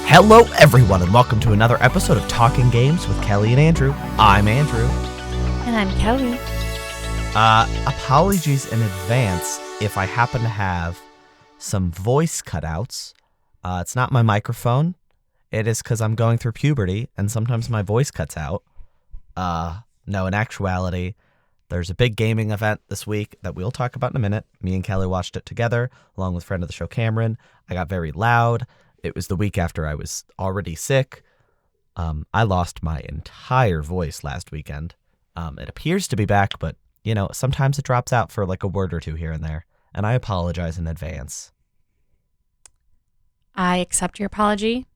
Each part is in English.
Hello, everyone, and welcome to another episode of Talking Games with Kellie and Andrew. I'm Andrew. And I'm Kellie. Apologies in advance if I happen to have some voice cutouts. It's not my microphone. It is because I'm going through puberty, and sometimes my voice cuts out. No, in actuality, there's a big gaming event this week that we'll talk about in a minute. Me and Kellie watched it together, along with friend of the show, Cameron. I got very loud. It was the week after I was already sick. I lost my entire voice last weekend. It appears to be back, but, sometimes it drops out for like a word or two here and there. And I apologize in advance. I accept your apology.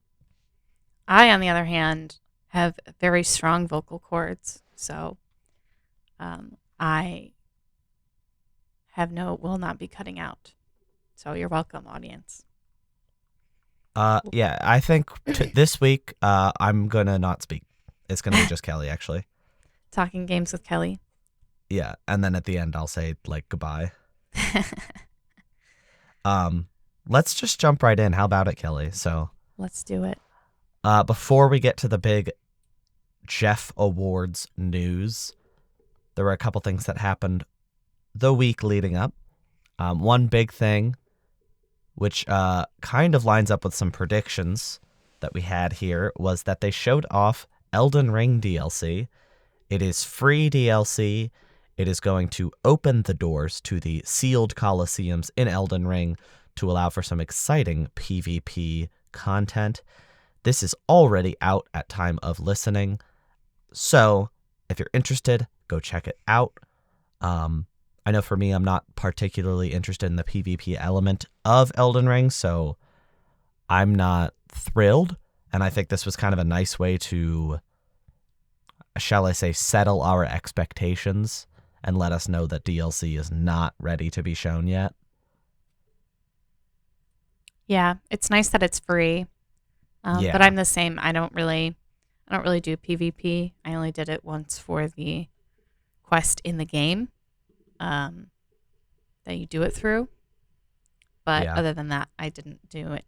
I, on the other hand, have very strong vocal cords, so I will not be cutting out. So you're welcome, audience. Yeah, I think this week I'm going to not speak. It's going to be just Kellie, actually. Talking games with Kellie. Yeah, and then at the end I'll say, goodbye. Let's just jump right in. How about it, Kellie? So let's do it. Before we get to the big Jeff Awards news, there were a couple things that happened the week leading up. One big thing, which kind of lines up with some predictions that we had here, was that they showed off Elden Ring DLC. It is free DLC. It is going to open the doors to the sealed Colosseums in Elden Ring to allow for some exciting PvP content. This is already out at time of listening, so if you're interested, go check it out. I know for me, I'm not particularly interested in the PvP element of Elden Ring, so I'm not thrilled, and I think this was kind of a nice way to, shall I say, settle our expectations and let us know that DLC is not ready to be shown yet. Yeah, it's nice that it's free. Yeah. But I'm the same. I don't really do PvP. I only did it once for the quest in the game that you do it through. But other than that, I didn't do it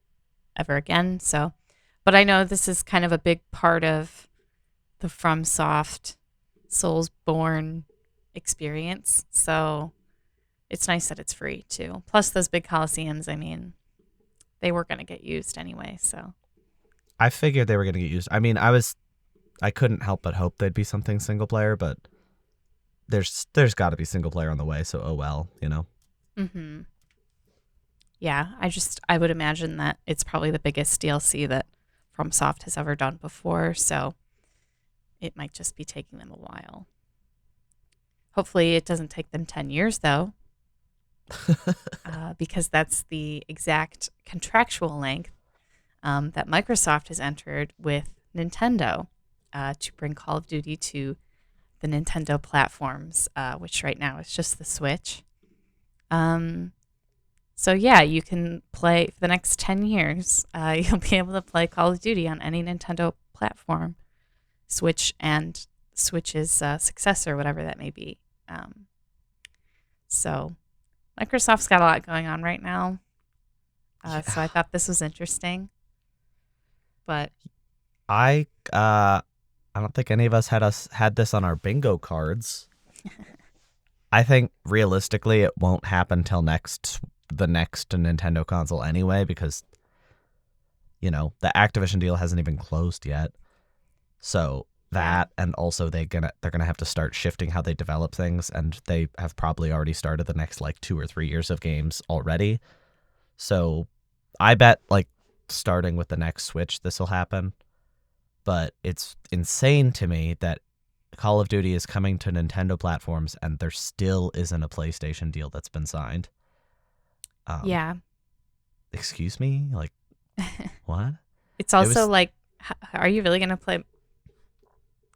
ever again. So, but I know this is kind of a big part of the FromSoft Soulsborne experience. So it's nice that it's free too. Plus those big Colosseums, I mean, they were going to get used anyway, so. I figured they were going to get used. I mean, I couldn't help but hope they'd be something single player, but there's got to be single player on the way, so oh well, Mm-hmm. Yeah, I would imagine that it's probably the biggest DLC that FromSoft has ever done before, so it might just be taking them a while. Hopefully it doesn't take them 10 years, though, because that's the exact contractual length that Microsoft has entered with Nintendo to bring Call of Duty to the Nintendo platforms, which right now is just the Switch. So yeah, you can play for the next 10 years. You'll be able to play Call of Duty on any Nintendo platform, Switch and Switch's successor, whatever that may be. So Microsoft's got a lot going on right now. So I thought this was interesting. But I don't think any of us had this on our bingo cards. I think realistically it won't happen till the next Nintendo console anyway, because the Activision deal hasn't even closed yet. So that, and also they're gonna have to start shifting how they develop things, and they have probably already started the next 2 or 3 years of games already. So I bet starting with the next Switch this will happen. But it's insane to me that Call of Duty is coming to Nintendo platforms and there still isn't a PlayStation deal that's been signed. Yeah. Excuse me? What? It's also are you really going to play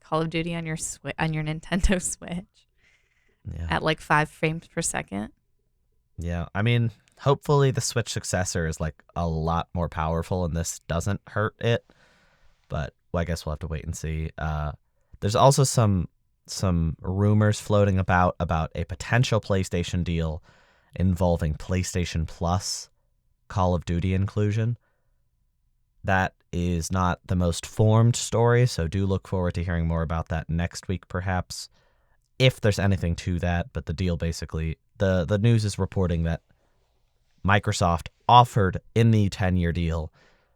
Call of Duty on your Nintendo Switch at 5 frames per second? Yeah. I mean, hopefully the Switch successor is a lot more powerful and this doesn't hurt it. But I guess we'll have to wait and see. There's also some rumors floating about a potential PlayStation deal involving PlayStation Plus Call of Duty inclusion. That is not the most formed story, so do look forward to hearing more about that next week, perhaps, if there's anything to that. But the deal basically, the news is reporting that Microsoft offered in the 10-year deal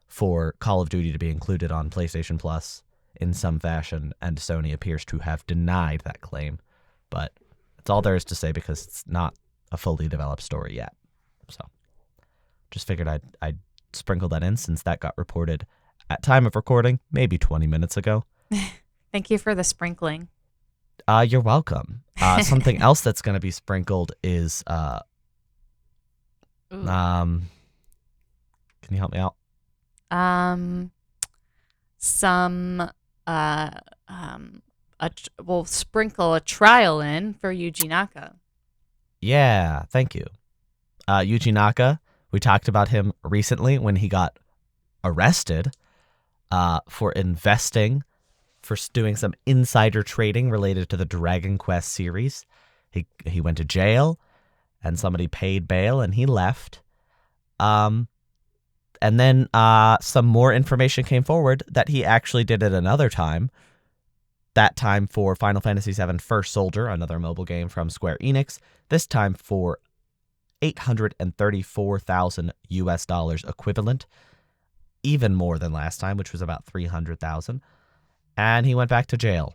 for Call of Duty to be included on PlayStation Plus in some fashion, and Sony appears to have denied that claim. But that's all there is to say because it's not a fully developed story yet. So just figured I'd sprinkle that in since that got reported at time of recording, maybe 20 minutes ago. Thank you for the sprinkling. You're welcome. Something else that's going to be sprinkled is Ooh. can you help me out? We'll sprinkle a trial in for Yuji Naka. Yeah, thank you. Yuji Naka, we talked about him recently when he got arrested for investing, for doing some insider trading related to the Dragon Quest series. He went to jail, and somebody paid bail, and he left. And then some more information came forward that he actually did it another time. That time for Final Fantasy VII First Soldier, another mobile game from Square Enix. This time for $834,000 equivalent, even more than last time, which was about $300,000. And he went back to jail.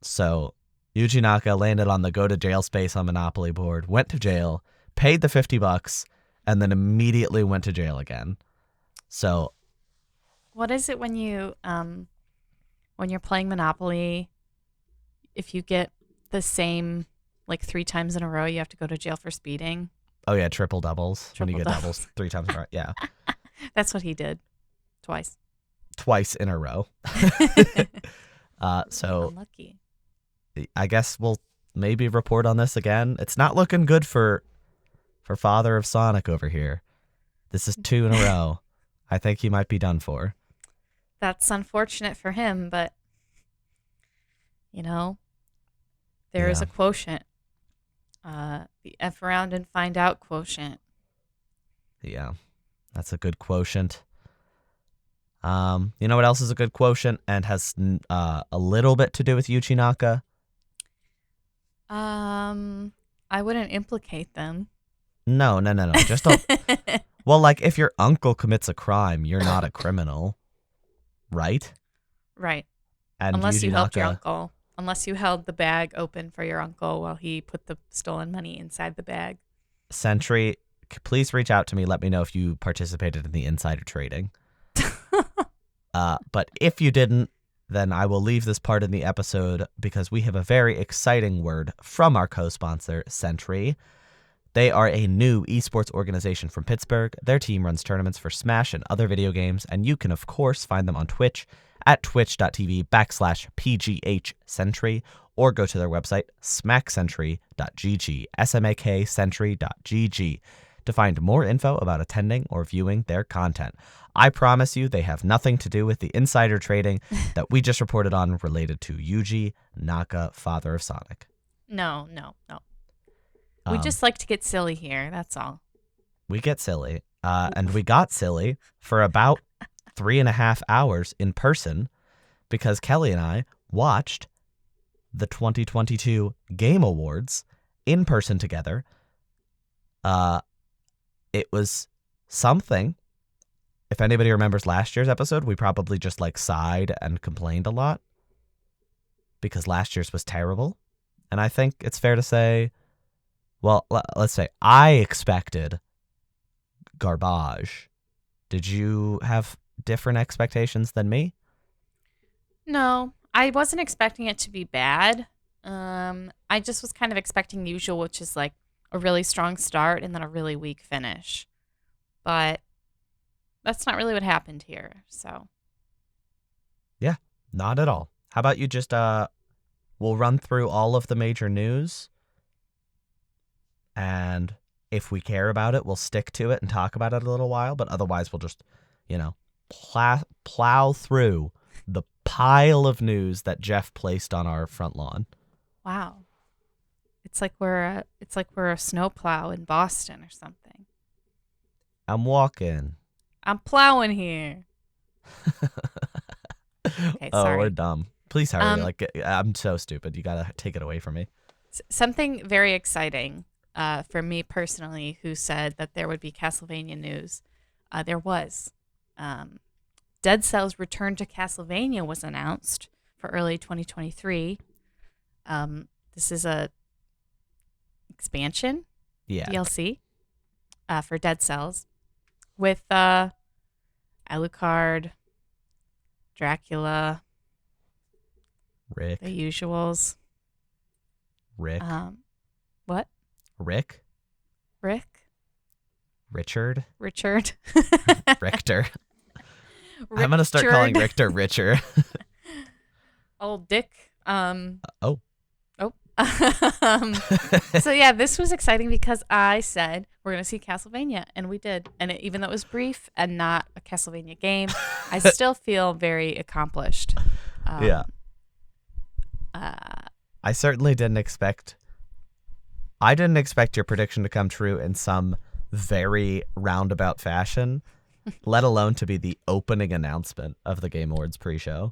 So Yuji Naka landed on the go to jail space on Monopoly board, went to jail, paid the $50, and then immediately went to jail again. So what is it when you're playing Monopoly, if you get the same like 3 times in a row, you have to go to jail for speeding? Oh yeah, triple doubles. When you get doubles 3 times in a row. Yeah. That's what he did. Twice in a row. So unlucky. I guess we'll maybe report on this again. It's not looking good for Father of Sonic over here. This is 2 in a row. I think he might be done for. That's unfortunate for him, but there is a quotient. The F around and find out quotient. Yeah, that's a good quotient. You know what else is a good quotient and has a little bit to do with Yuji Naka? I wouldn't implicate them. No. Just don't. Well, like if your uncle commits a crime, you're not a criminal, right? Right. And unless Yuji you helped your Naka, uncle. Unless you held the bag open for your uncle while he put the stolen money inside the bag. Sentry, please reach out to me. Let me know if you participated in the insider trading. But if you didn't, then I will leave this part in the episode because we have a very exciting word from our co-sponsor, Sentry. They are a new esports organization from Pittsburgh. Their team runs tournaments for Smash and other video games, and you can, of course, find them on Twitch at twitch.tv/PGHSentry, or go to their website, smackcentry.gg, smaksentry.gg, to find more info about attending or viewing their content. I promise you they have nothing to do with the insider trading that we just reported on related to Yuji Naka, Father of Sonic. No. We just like to get silly here, that's all. We get silly. And we got silly for about 3.5 hours in person because Kelly and I watched the 2022 Game Awards in person together. It was something. If anybody remembers last year's episode, we probably just sighed and complained a lot because last year's was terrible. And I think it's fair to say, well, let's say I expected garbage. Did you have different expectations than me? No, I wasn't expecting it to be bad. I just was kind of expecting the usual, which is like a really strong start and then a really weak finish. But that's not really what happened here. So, yeah, not at all. How about you just we'll run through all of the major news, and if we care about it, we'll stick to it and talk about it a little while, but otherwise we'll just, plow through the pile of news that Jeff placed on our front lawn. wow. It's like we're a snowplow in Boston or something. I'm walking. I'm plowing here. Okay, Oh, we're sorry. dumb. Please hurry. Um, Like, I'm so stupid. You gotta take it away from me. Something very exciting for me personally, who said that there would be Castlevania news. There was. Um, Dead Cell's return to Castlevania was announced for early 2023. This is a expansion Yeah, DLC for Dead Cells with Alucard, Dracula, the Rick, usuals. Rick, What? Rick, Rick? Richard, Richard? Richter. I'm gonna start calling Richter Richer. Old Dick. Oh. Oh. So yeah, this was exciting because I said we're gonna see Castlevania, and we did. And even though it was brief and not a Castlevania game, I still feel very accomplished. Yeah. Uh, I certainly didn't expect. I didn't expect your prediction to come true in some very roundabout fashion, let alone to be the opening announcement of the Game Awards pre-show.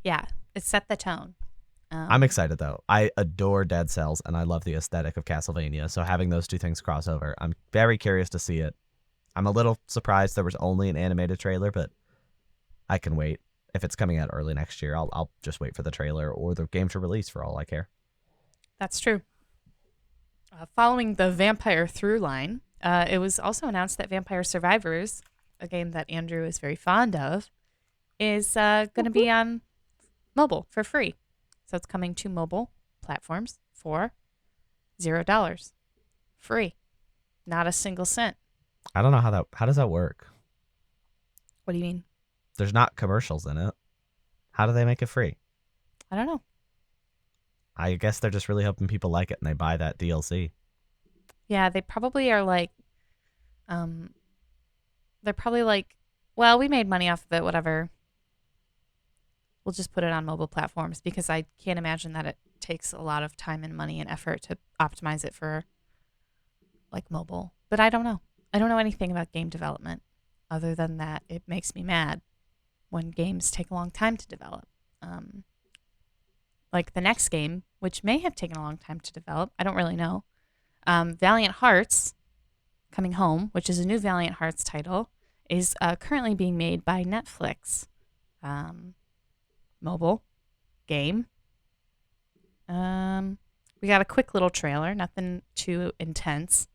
yeah, it set the tone. I'm excited though. I adore Dead Cells and I love the aesthetic of Castlevania. So having those two things cross over, I'm very curious to see it. I'm a little surprised there was only an animated trailer, but I can wait. If it's coming out early next year, I'll just wait for the trailer or the game to release for all I care. That's true. Following the vampire through line, it was also announced that Vampire Survivors, a game that Andrew is very fond of, is going to be on mobile for free. So it's coming to mobile platforms for $0. Free. Not a single cent. I don't know how does that work? What do you mean? There's not commercials in it. How do they make it free? I don't know. I guess they're just really hoping people like it and they buy that DLC. Yeah, they probably are like, they're probably like, well, we made money off of it, whatever. We'll just put it on mobile platforms because I can't imagine that it takes a lot of time and money and effort to optimize it for like mobile. But I don't know. I don't know anything about game development other than that it makes me mad when games take a long time to develop. Like the next game, which may have taken a long time to develop, I don't really know. Valiant Hearts Coming Home, which is a new Valiant Hearts title, is currently being made by Netflix. Mobile game. We got a quick little trailer, nothing too intense.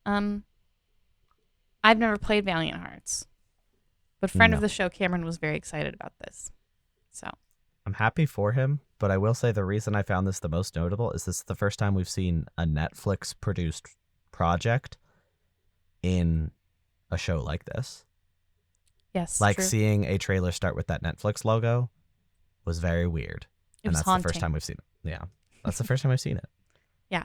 I've never played Valiant Hearts, but friend of No. the show Cameron was very excited about this. So I'm happy for him, but I will say the reason I found this the most notable is this is the first time we've seen a Netflix produced project in a show like this. yes, Like true. seeing a trailer start with that Netflix logo was very weird. It And was that's haunting. the first time we've seen it. Yeah. That's the first time I've seen it. Yeah.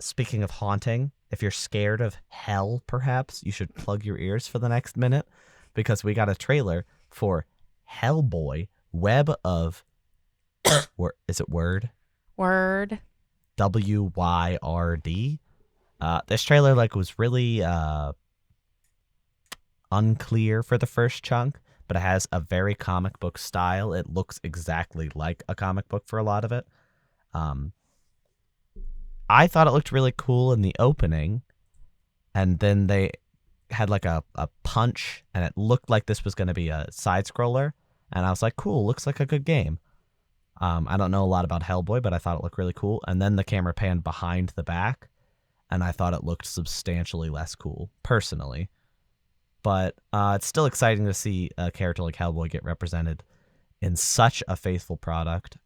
Speaking of haunting, if you're scared of hell, perhaps you should plug your ears for the next minute because we got a trailer for Hellboy Web of is it Word? Word. WYRD. This trailer was really unclear for the first chunk, but it has a very comic book style. It looks exactly like a comic book for a lot of it. I thought it looked really cool in the opening, and then they had like a punch, and it looked like this was going to be a side scroller, and I was like, cool, looks like a good game. I don't know a lot about Hellboy, but I thought it looked really cool. And then the camera panned behind the back, and I thought it looked substantially less cool, personally. But it's still exciting to see a character like Hellboy get represented in such a faithful product.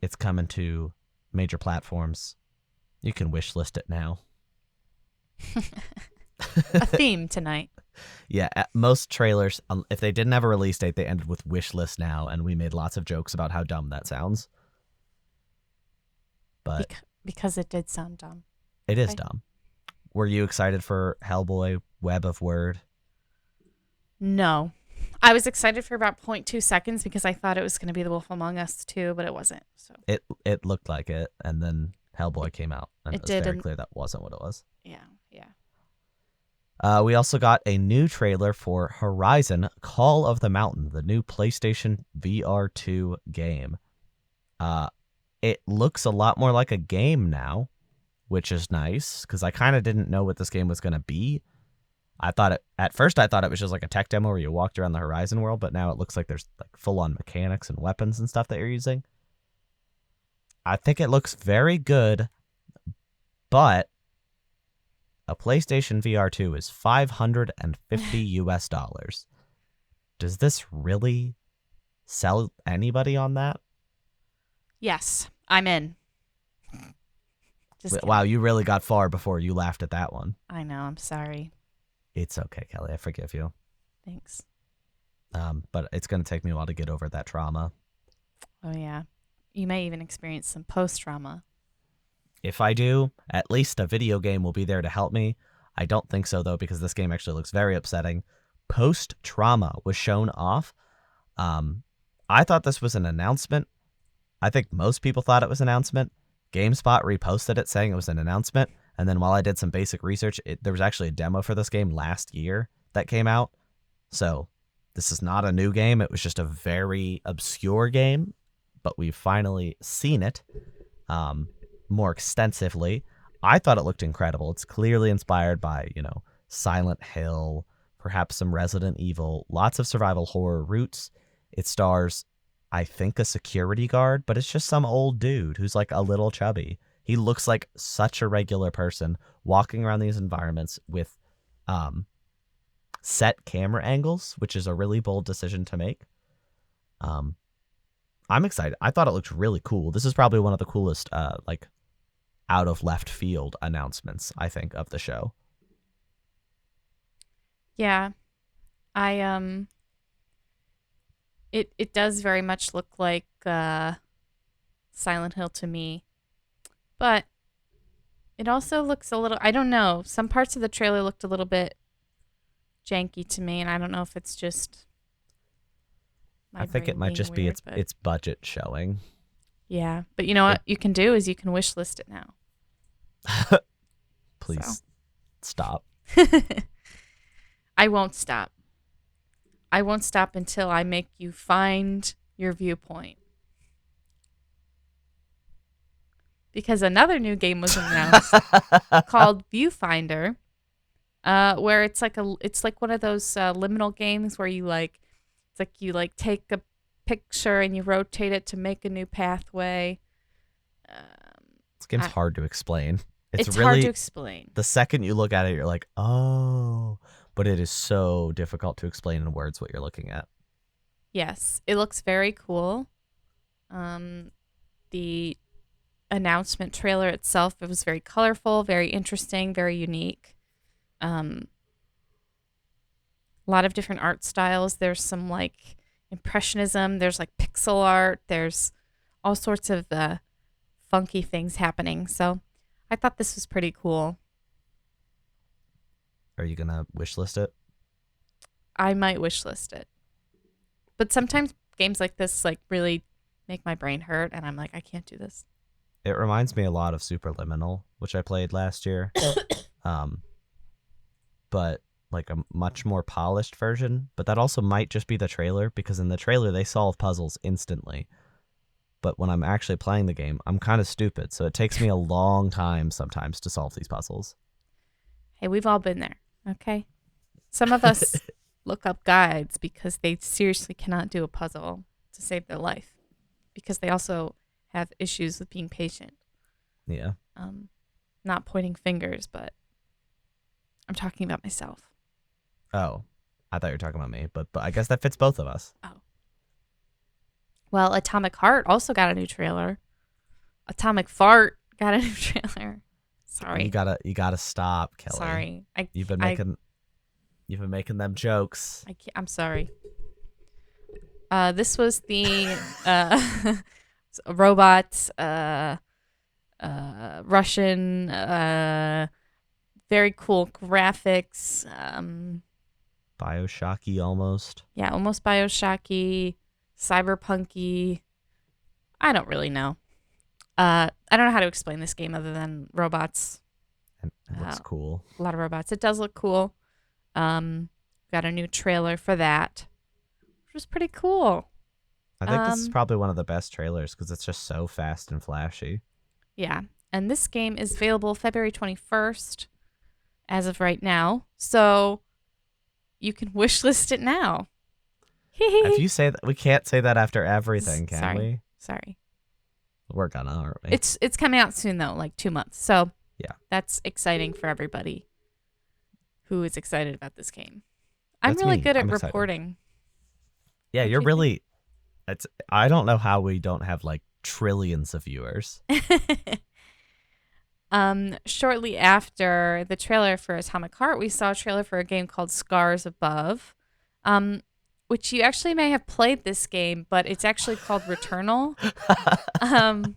It's coming to major platforms. You can wishlist it now. A theme tonight. Yeah, most trailers, if they didn't have a release date, they ended with wishlist now, and we made lots of jokes about how dumb that sounds. But Because it did sound dumb. it is Okay. dumb. Were you excited for Hellboy Web of Word? No. I was excited for about 0.2 seconds because I thought it was going to be The Wolf Among Us 2, but it wasn't. So It looked like it, and then Hellboy came out, and it it was did, very and- clear that wasn't what it was. yeah, yeah. We also got a new trailer for Horizon Call of the Mountain, the new PlayStation VR2 game. Uh, it looks a lot more like a game now, which is nice because I kind of didn't know what this game was going to be. At first I thought it was just like a tech demo where you walked around the Horizon world, but now it looks like there's like full on mechanics and weapons and stuff that you're using. I think it looks very good, but a PlayStation VR2 is $550 US. Does this really sell anybody on that? Yes, I'm in. Just kidding. Wow, you really got far before you laughed at that one. I know. I'm sorry. It's okay, Kelly. I forgive you. Thanks. But it's going to take me a while to get over that trauma. Oh, yeah. You may even experience some post-trauma. If I do, at least a video game will be there to help me. I don't think so, though, because this game actually looks very upsetting. Post-trauma was shown off. I thought this was an announcement. I think most people thought it was an announcement. GameSpot reposted it saying it was an announcement. And then while I did some basic research, there was actually a demo for this game last year that came out. So this is not a new game. It was just a very obscure game, but we've finally seen it more extensively. I thought it looked incredible. It's clearly inspired by, Silent Hill, perhaps some Resident Evil, lots of survival horror roots. It stars, I think, a security guard, but it's just some old dude who's like a little chubby. He looks like such a regular person walking around these environments with set camera angles, which is a really bold decision to make. I'm excited. I thought it looked really cool. This is probably one of the coolest out of left field announcements, I think, of the show. Yeah. It does very much look like Silent Hill to me. But it also looks a little, I don't know, some parts of the trailer looked a little bit janky to me, and I don't know if it's just I think it might just be its budget showing. Yeah, but you know what you can do is you can wish list it now. Please stop. I won't stop. I won't stop until I make you find your viewpoint. Because another new game was announced called Viewfinder, where it's like one of those liminal games where you take a picture and you rotate it to make a new pathway. This game's hard to explain. It's really hard to explain. The second you look at it, you're like, oh, but it is so difficult to explain in words what you're looking at. Yes, it looks very cool. The announcement trailer itself, it was very colorful, very interesting, very unique. A lot of different art styles. There's some like impressionism, there's like pixel art, there's all sorts of funky things happening. So I thought this was pretty cool. Are you gonna wishlist it? I might wishlist it. But sometimes games like this like really make my brain hurt and I'm like, I can't do this. It reminds me a lot of Superliminal, which I played last year. But like a much more polished version. But that also might just be the trailer, because in the trailer they solve puzzles instantly. But when I'm actually playing the game, I'm kind of stupid, so it takes me a long time sometimes to solve these puzzles. Hey, we've all been there, okay? Some of us look up guides because they seriously cannot do a puzzle to save their life, because they also have issues with being patient. Yeah. Not pointing fingers, but I'm talking about myself. Oh, I thought you were talking about me, but I guess that fits both of us. Oh. Well, Atomic Heart also got a new trailer. Atomic Fart got a new trailer. Sorry. You gotta stop, Kelly. Sorry. You've been making them jokes. I'm sorry. This was the robot, Russian, very cool graphics. BioShocky almost. Yeah, almost BioShocky, cyberpunky. I don't really know. I don't know how to explain this game other than robots. And it looks cool. A lot of robots. It does look cool. Um, got a new trailer for that, which was pretty cool. I think this is Um, probably one of the best trailers because it's just so fast and flashy. yeah. And this game is available February 21st as of right now. So you can wishlist it now. If you say that, we can't say that after everything, can Sorry. we? Sorry. We're gonna, aren't we? It's coming out soon though, like 2 months. So Yeah. that's exciting for everybody who is excited about this game. I'm That's really me. good at I'm excited. reporting. Yeah, Don't you're you think? really. It's. I don't know how we don't have like trillions of viewers. Shortly after the trailer for Atomic Heart, we saw a trailer for a game called Scars Above, which you actually may have played this game, but it's actually called Returnal. Um,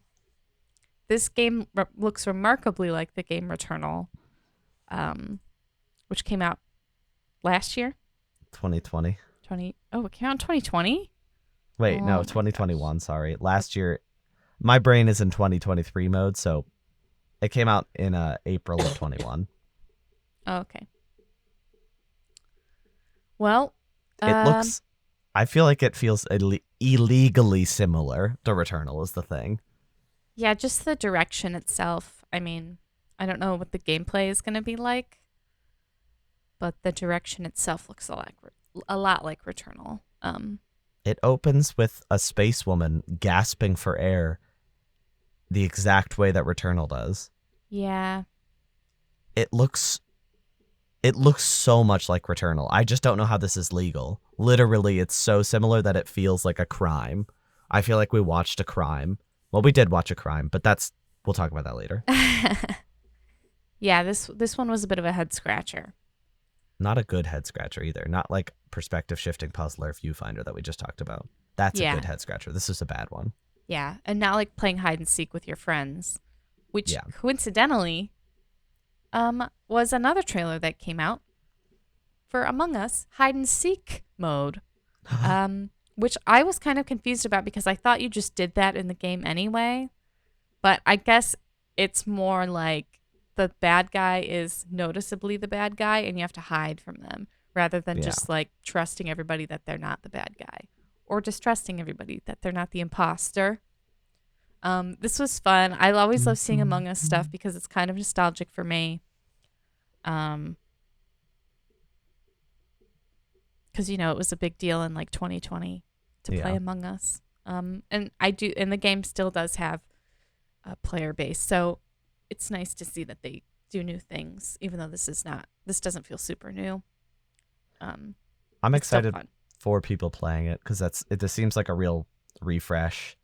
this game looks remarkably like the game Returnal, which came out last year. 2020. It came out in 2020? Wait, Oh no, my 2021. Sorry, last year. My brain is in 2023 mode, so it came out in April of 21. Oh, okay. Well, It looks. I feel like it feels illegally similar to Returnal is the thing. yeah, just the direction itself. I mean, I don't know what the gameplay is going to be like, but the direction itself looks a lot like Returnal. It opens with a space woman gasping for air, the exact way that Returnal does. Yeah. It looks so much like Returnal. I just don't know how this is legal. Literally, it's so similar that it feels like a crime. I feel like we watched a crime. Well, we did watch a crime, but we'll talk about that later. Yeah, this one was a bit of a head scratcher. Not a good head scratcher either. Not like perspective shifting puzzler viewfinder that we just talked about. That's a Yeah. good head scratcher. This is a bad one. Yeah, and not like playing hide and seek with your friends, which Yeah. coincidentally was another trailer that came out for Among Us hide and seek mode. Which I was kind of confused about because I thought you just did that in the game anyway. But I guess it's more like the bad guy is noticeably the bad guy and you have to hide from them rather than Yeah. just like trusting everybody that they're not the bad guy or distrusting everybody that they're not the imposter. This was fun. I always love seeing Among Us stuff because it's kind of nostalgic for me. Because it was a big deal in like 2020 to play Yeah. Among Us. And the game still does have a player base, so it's nice to see that they do new things, even though this doesn't feel super new. I'm It's still excited fun. for people playing it because it just seems like a real refresh.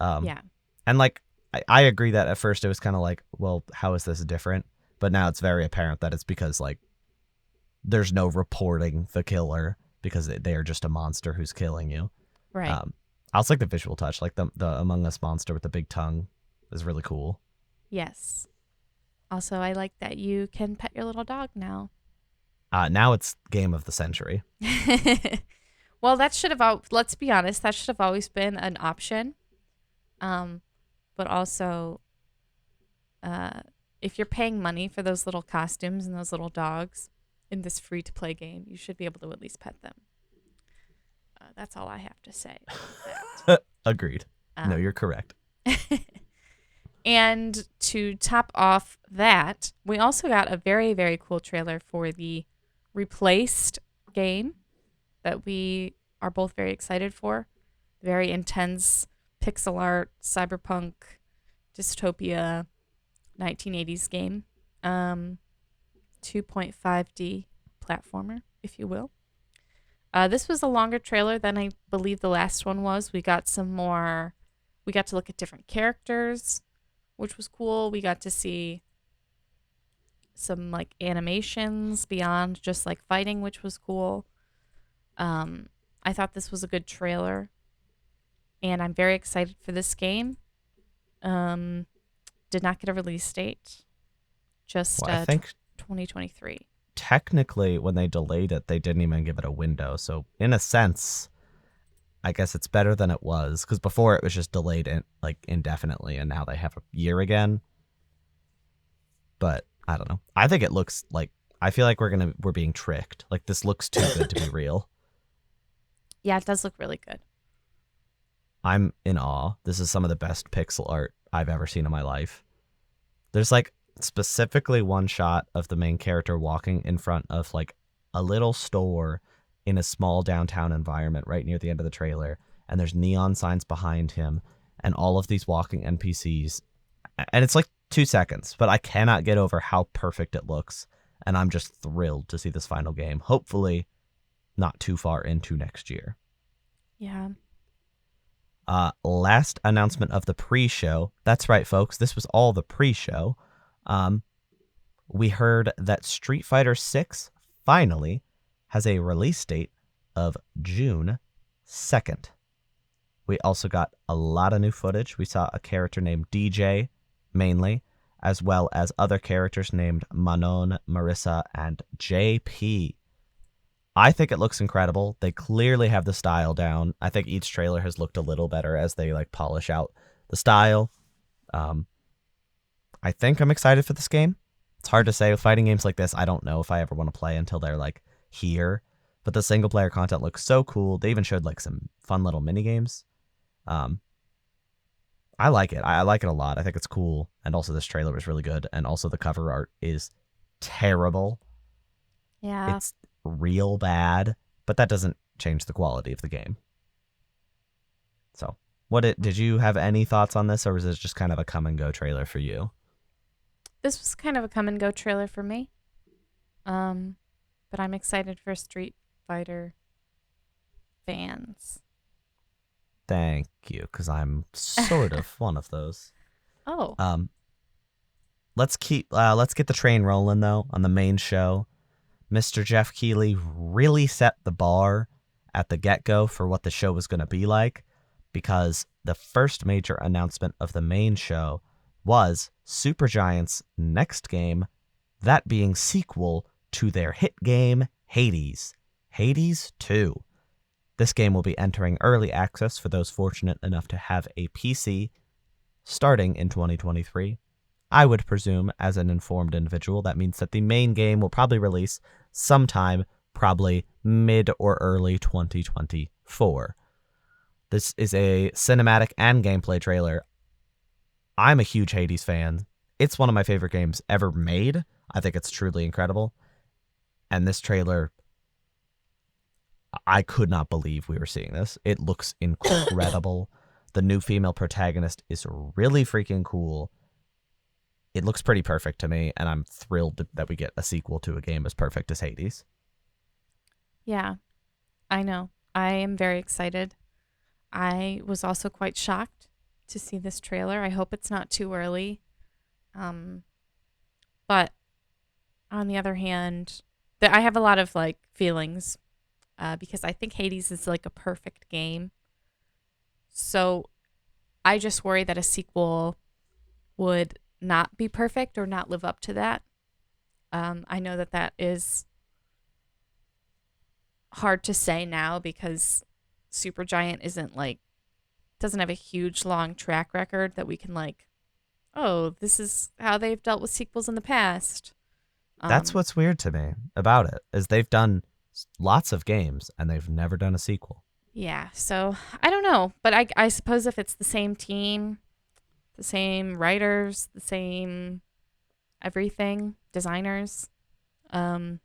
Yeah, And like I agree that at first it was kind of like, well, how is this different? But now it's very apparent that it's because like there's no reporting the killer because they are just a monster who's killing you. right. I also like the visual touch, like the Among Us monster with the big tongue is really cool. Yes. Also, I like that you can pet your little dog now. Now it's game of the century. Well, let's be honest, that should have always been an option. But also, if you're paying money for those little costumes and those little dogs in this free to play game, you should be able to at least pet them. That's all I have to say about that. Agreed. No, you're correct. And to top off that, we also got a very, very cool trailer for the Replaced game that we are both very excited for. Very intense pixel art, cyberpunk, dystopia, 1980s game. 2.5D platformer, if you will. This was a longer trailer than I believe the last one was. We got to look at different characters, which was cool. We got to see some like animations beyond just like fighting, which was cool. I thought this was a good trailer, and I'm very excited for this game. Did not get a release date, just Well, I think 2023. technically when they delayed it, they didn't even give it a window. So in a sense, I guess it's better than it was because before it was just delayed indefinitely, and now they have a year again. But I don't know. I think it looks like I feel like we're being tricked. Like, this looks too good to be real. Yeah, it does look really good. I'm in awe. This is some of the best pixel art I've ever seen in my life. There's like specifically one shot of the main character walking in front of like a little store in a small downtown environment right near the end of the trailer, and there's neon signs behind him and all of these walking NPCs. And it's like 2 seconds, but I cannot get over how perfect it looks. And I'm just thrilled to see this final game. Hopefully, not too far into next year. Yeah. Last announcement of the pre-show. That's right, folks. This was all the pre-show. We heard that Street Fighter 6 finally has a release date of June 2nd. We also got a lot of new footage. We saw a character named DJ, mainly, as well as other characters named Manon, Marissa, and JP. I think it looks incredible. They clearly have the style down. I think each trailer has looked a little better as they like polish out the style. I think I'm excited for this game. It's hard to say with fighting games like this. I don't know if I ever want to play until they're like here. But the single player content looks so cool. They even showed like some fun little mini games. I like it. I like it a lot. I think it's cool. And also this trailer was really good. And also the cover art is terrible. Yeah. It's real bad, but that doesn't change the quality of the game. So, did you have any thoughts on this, or was this just kind of a come and go trailer for you? This was kind of a come and go trailer for me. But I'm excited for Street Fighter fans. Thank you, because I'm sort of one of those. Oh. Let's get the train rolling though on the main show. Mr. Jeff Keighley really set the bar at the get-go for what the show was going to be like, because the first major announcement of the main show was Supergiant's next game, that being sequel to their hit game Hades, Hades 2. This game will be entering early access for those fortunate enough to have a PC starting in 2023. I would presume, as an informed individual, that means that the main game will probably release sometime, probably mid or early 2024. This is a cinematic and gameplay trailer. I'm a huge Hades fan. It's one of my favorite games ever made. I think it's truly incredible. And this trailer, I could not believe we were seeing this. It looks incredible. The new female protagonist is really freaking cool. It looks pretty perfect to me, and I'm thrilled that we get a sequel to a game as perfect as Hades. Yeah, I know. I am very excited. I was also quite shocked to see this trailer. I hope it's not too early. But on the other hand, I have a lot of like feelings because I think Hades is like a perfect game. So I just worry that a sequel would not be perfect or not live up to that. I know that is hard to say now because Supergiant doesn't have a huge long track record that we can like, oh, this is how they've dealt with sequels in the past. That's what's weird to me about it, is they've done lots of games and they've never done a sequel. Yeah, so I don't know, but I suppose if it's the same team, the same writers, the same everything, designers, I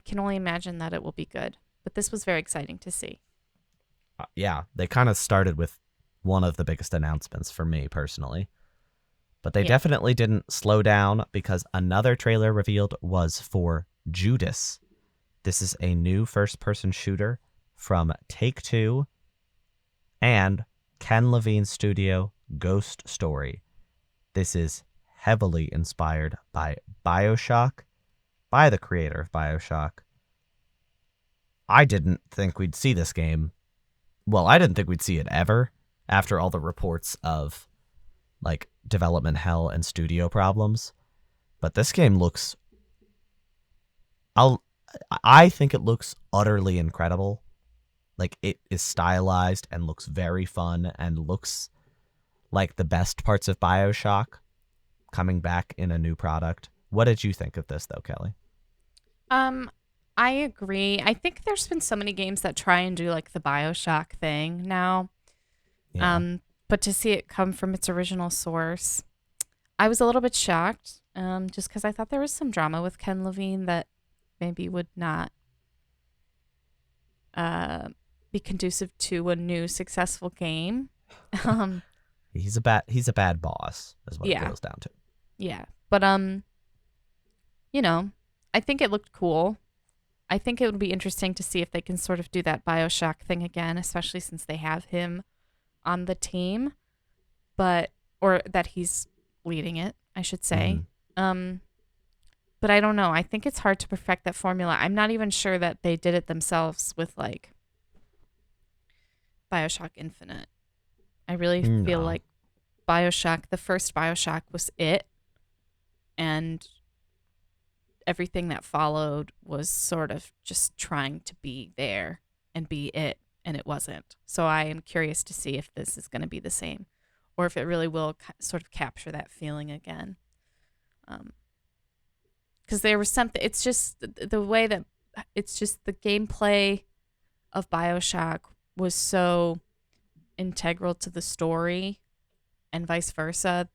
can only imagine that it will be good. But this was very exciting to see. Yeah, they kind of started with one of the biggest announcements for me personally. But they definitely didn't slow down, because another trailer revealed was for Judas. This is a new first-person shooter from Take-Two and Ken Levine's studio, Ghost Story. This is heavily inspired by BioShock, by the creator of BioShock. I didn't think we'd see this game. Well, I didn't think we'd see it ever after all the reports of like development hell and studio problems. But this game looks, I think it looks utterly incredible. Like, it is stylized and looks very fun and looks like the best parts of BioShock coming back in a new product. What did you think of this, though, Kelly? Um, I agree. I think there's been so many games that try and do like the BioShock thing now. Yeah. Um, but to see it come from its original source, I was a little bit shocked. Just because I thought there was some drama with Ken Levine that maybe would not uh be conducive to a new successful game. um, He's a bad boss, is what it yeah, boils down to. yeah. But you know, I think it looked cool. I think it would be interesting to see if they can sort of do that BioShock thing again, especially since they have him on the team, but or that he's leading it, I should say. Hmm. Um, but I don't know. I think it's hard to perfect that formula. I'm not even sure that they did it themselves with like BioShock Infinite. I really feel No. like BioShock, the first BioShock was it, and everything that followed was sort of just trying to be there and be it, and it wasn't. So I am curious to see if this is going to be the same, or if it really will sort of capture that feeling again. Because there was something. It's just the way that it's just the gameplay of BioShock was so integral to the story, and vice versa.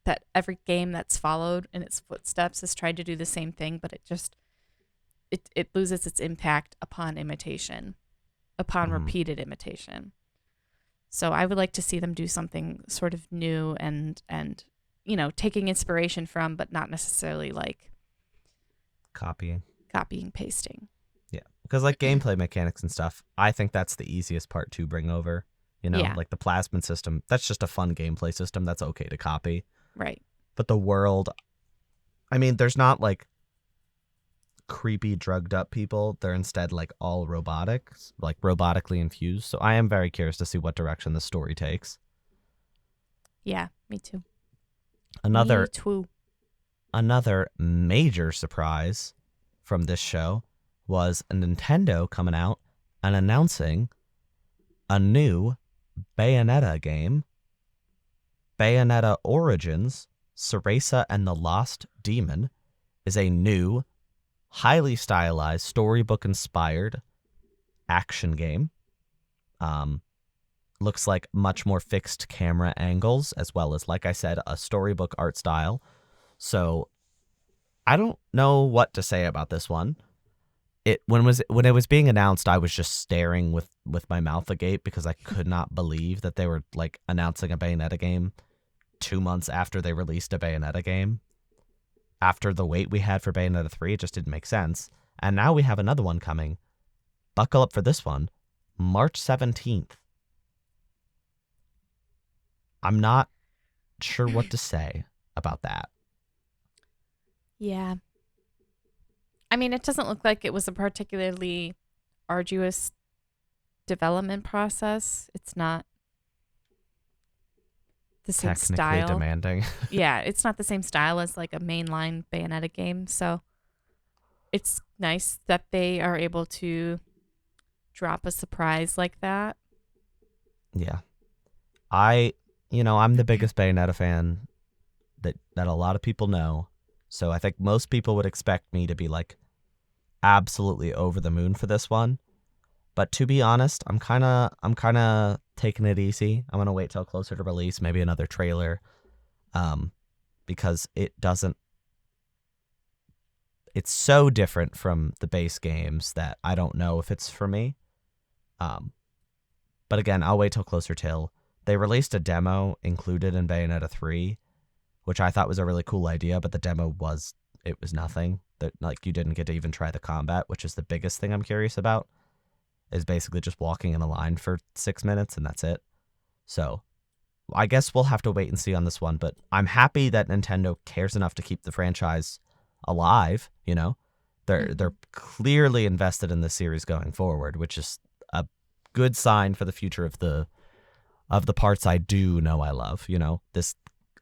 That every game that's followed in its footsteps has tried to do the same thing, but it loses its impact upon imitation, upon Hmm. repeated imitation. So I would like to see them do something sort of new and taking inspiration from, but not necessarily like Copying. copying pasting. Yeah. Because, like, gameplay mechanics and stuff, I think that's the easiest part to bring over. Yeah, Like the plasmid system, that's just a fun gameplay system. That's okay to copy. right. But the world, I mean, there's not like creepy, drugged up people. They're instead like all robotics, like robotically infused. So I am very curious to see what direction the story takes. Yeah, me too. Me Another too. another major surprise from this show was Nintendo coming out and announcing a new Bayonetta game, Bayonetta Origins: Cereza and the Lost Demon, is a new, highly stylized, storybook-inspired action game. Um, Looks like much more fixed camera angles, as well as, like I said, a storybook art style. So I don't know what to say about this one. When it was being announced, I was just staring with my mouth agape because I could not believe that they were like announcing a Bayonetta game 2 months after they released a Bayonetta game. After the wait we had for Bayonetta 3, it just didn't make sense. And now we have another one coming. Buckle up for this one. March 17th. I'm not sure what to say about that. Yeah. I mean, it doesn't look like it was a particularly arduous development process. It's not the same Technically style. demanding. Yeah, it's not the same style as like a mainline Bayonetta game. So it's nice that they are able to drop a surprise like that. Yeah. I'm the biggest Bayonetta fan that a lot of people know. So I think most people would expect me to be like absolutely over the moon for this one. But to be honest, I'm kind of taking it easy. I'm going to wait till closer to release, maybe another trailer. Um because it's so different from the base games that I don't know if it's for me. Um but again, I'll wait till closer till. They released a demo included in Bayonetta 3, which I thought was a really cool idea, but the demo was nothing. That, like, you didn't get to even try the combat, which is the biggest thing I'm curious about. Is basically just walking in a line for 6 minutes and that's it. So I guess we'll have to wait and see on this one, but I'm happy that Nintendo cares enough to keep the franchise alive. They're Mhm. clearly invested in the series going forward, which is a good sign for the future of the parts I do know I love. This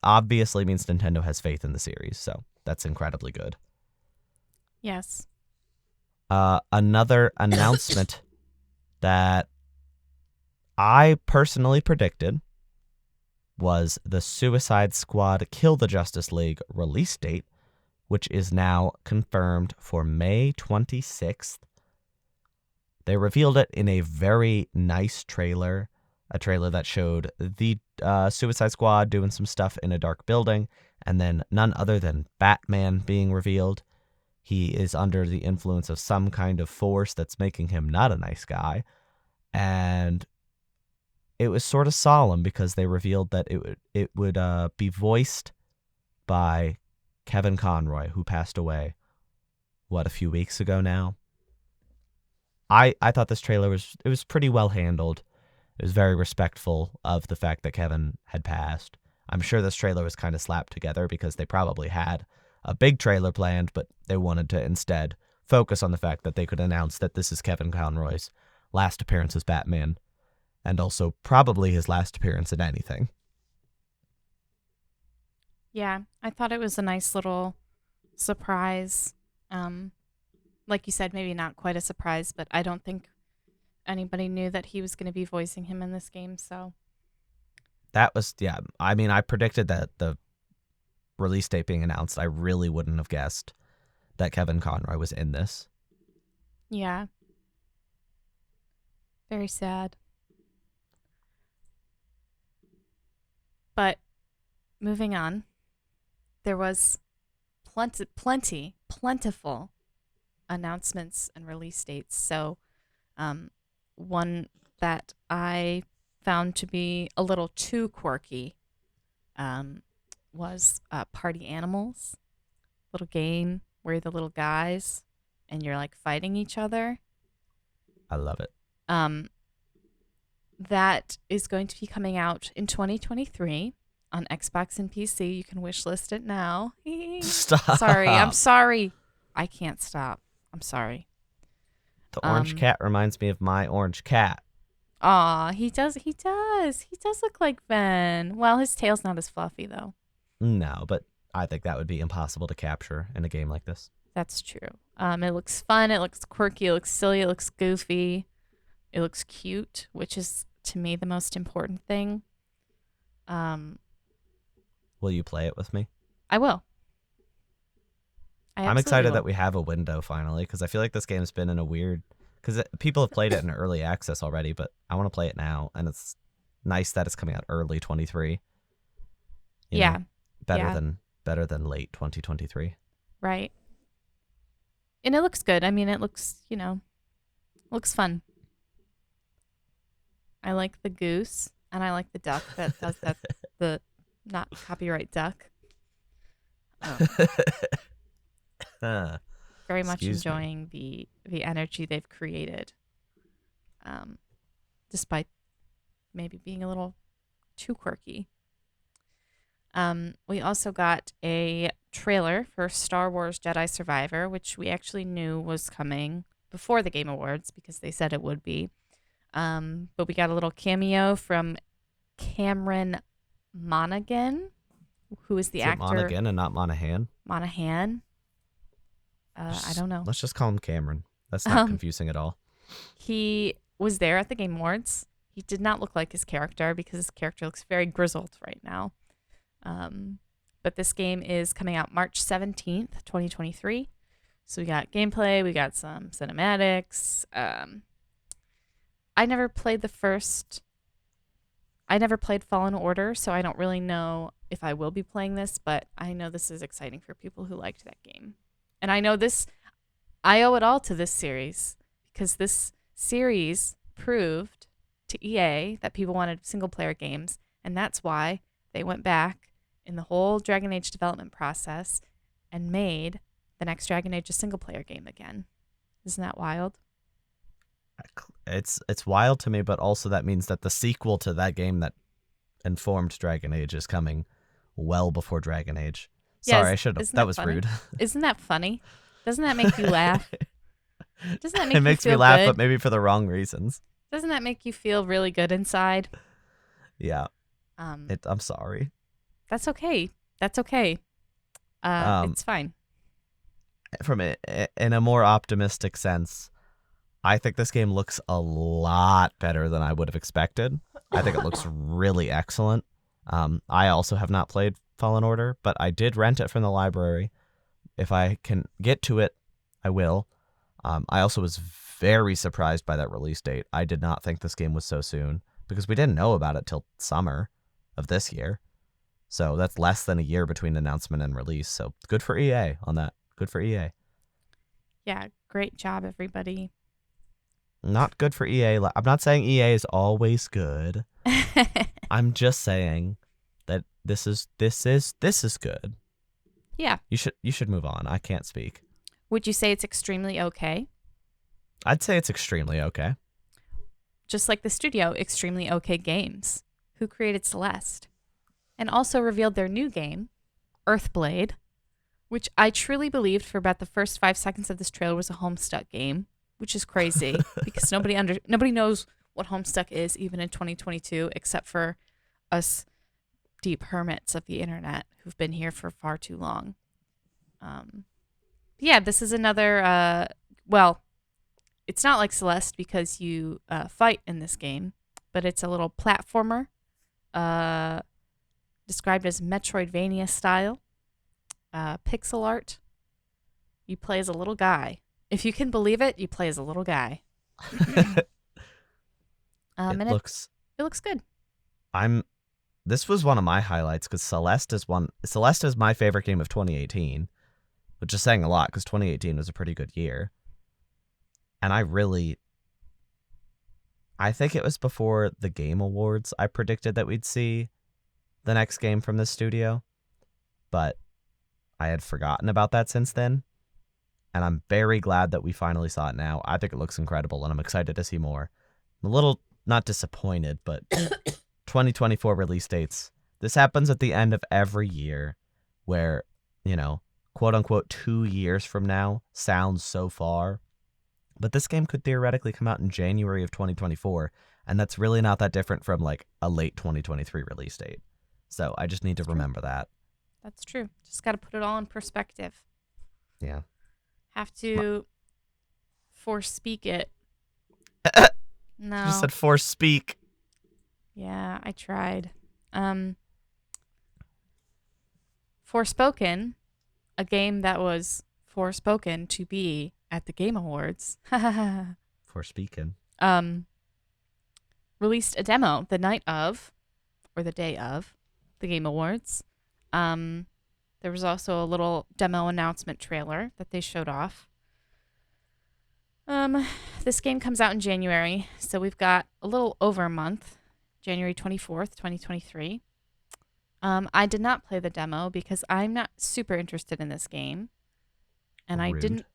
obviously means Nintendo has faith in the series, so that's incredibly good. Yes. Another announcement that I personally predicted was the Suicide Squad Kill the Justice League release date which is now confirmed for May 26th. They revealed it in a very nice trailer, a trailer that showed the Suicide Squad doing some stuff in a dark building, and then none other than Batman being revealed. He is under the influence of some kind of force that's making him not a nice guy. And it was sort of solemn because they revealed that it would be voiced by Kevin Conroy, who passed away, a few weeks ago now. I thought this trailer was pretty well handled. It was very respectful of the fact that Kevin had passed. I'm sure this trailer was kind of slapped together because they probably had a big trailer planned, but they wanted to instead focus on the fact that they could announce that this is Kevin Conroy's last appearance as Batman, and also probably his last appearance in anything. Yeah, I thought it was a nice little surprise. Like you said, maybe not quite a surprise, but I don't think anybody knew that he was going to be voicing him in this game, so. That was, yeah, I mean, I predicted that the release date being announced. I really wouldn't have guessed that Kevin Conroy was in this. Yeah. Very sad. But moving on, there was plentiful announcements and release dates. So one that I found to be a little too quirky was Party Animals, little game where you're the little guys and you're like fighting each other. I love it. That is going to be coming out in 2023 on Xbox and PC. You can wishlist it now. Stop. I'm sorry. I can't stop. I'm sorry. The orange cat reminds me of my orange cat. Aw, he does. He does look like Ben. Well, his tail's not as fluffy, though. No, but I think that would be impossible to capture in a game like this. That's true. It looks fun. It looks quirky. It looks silly. It looks goofy. It looks cute, which is, to me, the most important thing. Will you play it with me? I will. I'm excited that we have a window finally, because I feel like this game's been in a weird... Because people have played it in early access already, but I want to play it now, and it's nice that it's coming out early 23. Yeah. Better than late 2023. Right. And it looks good. I mean, it looks, looks fun. I like the goose, and I like the duck that does that, the not copyright duck. Very much enjoying the energy they've created, despite maybe being a little too quirky. We also got a trailer for Star Wars Jedi Survivor, which we actually knew was coming before the Game Awards because they said it would be. But we got a little cameo from Cameron Monaghan, who is the actor. Monaghan and not Monahan? Monahan. I don't know. Let's just call him Cameron. That's not confusing at all. He was there at the Game Awards. He did not look like his character because his character looks very grizzled right now. But this game is coming out March 17th, 2023. So we got gameplay. We got some cinematics. I never played Fallen Order, so I don't really know if I will be playing this, but I know this is exciting for people who liked that game. And I know I owe it all to this series because this series proved to EA that people wanted single-player games, and that's why they went back in the whole Dragon Age development process and made the next Dragon Age a single-player game again. Isn't that wild? It's wild to me, but also that means that the sequel to that game that informed Dragon Age is coming well before Dragon Age. Sorry, I should have. That was funny? Rude. Isn't that funny? Doesn't that make you laugh? Doesn't that make it makes you feel me laugh, good? But maybe for the wrong reasons. Doesn't that make you feel really good inside? Yeah. I'm sorry. That's okay. That's okay. It's fine. In a more optimistic sense, I think this game looks a lot better than I would have expected. I think it looks really excellent. I also have not played Fallen Order, but I did rent it from the library If I can get to it, I will. I also was very surprised by that release date. I did not think this game was so soon because we didn't know about it till summer of this year. So that's less than a year between announcement and release. So good for EA on that. Good for EA. Yeah, great job, everybody. Not good for EA. I'm not saying EA is always good. I'm just saying that this is good. Yeah. You should move on. I can't speak. Would you say it's extremely okay? I'd say it's extremely okay. Just like the studio, Extremely OK Games, who created Celeste, and also revealed their new game, Earthblade, which I truly believed for about the first 5 seconds of this trailer was a Homestuck game, which is crazy because nobody knows what Homestuck is even in 2022 except for us deep hermits of the internet who've been here for far too long. Yeah, this is another. Well, it's not like Celeste because you fight in this game, but it's a little platformer, described as Metroidvania style, pixel art. You play as a little guy. If you can believe it, you play as a little guy. It And looks. it looks good. This was one of my highlights because Celeste is my favorite game of 2018, which is saying a lot because 2018 was a pretty good year. And I think it was before the Game Awards I predicted that we'd see the next game from this studio, but I had forgotten about that since then. And I'm very glad that we finally saw it now. I think it looks incredible, and I'm excited to see more. I'm a little not disappointed, but 2024 release dates. This happens at the end of every year where, quote unquote, 2 years from now sounds so far. But this game could theoretically come out in January of 2024, and that's really not that different from like a late 2023 release date. So I just need to remember that. That's true. Just got to put it all in perspective. Yeah. Have to forespeak it. No. You just said forespeak. Yeah, I tried. Forspoken, a game that was forspoken to be at the Game Awards. Forespeaking. Released a demo the night of, or the day of, the Game Awards. There was also a little demo announcement trailer that they showed off. This game comes out in January, so we've got a little over a month, January 24th, 2023. I did not play the demo because I'm not super interested in this game, and Rude. I didn't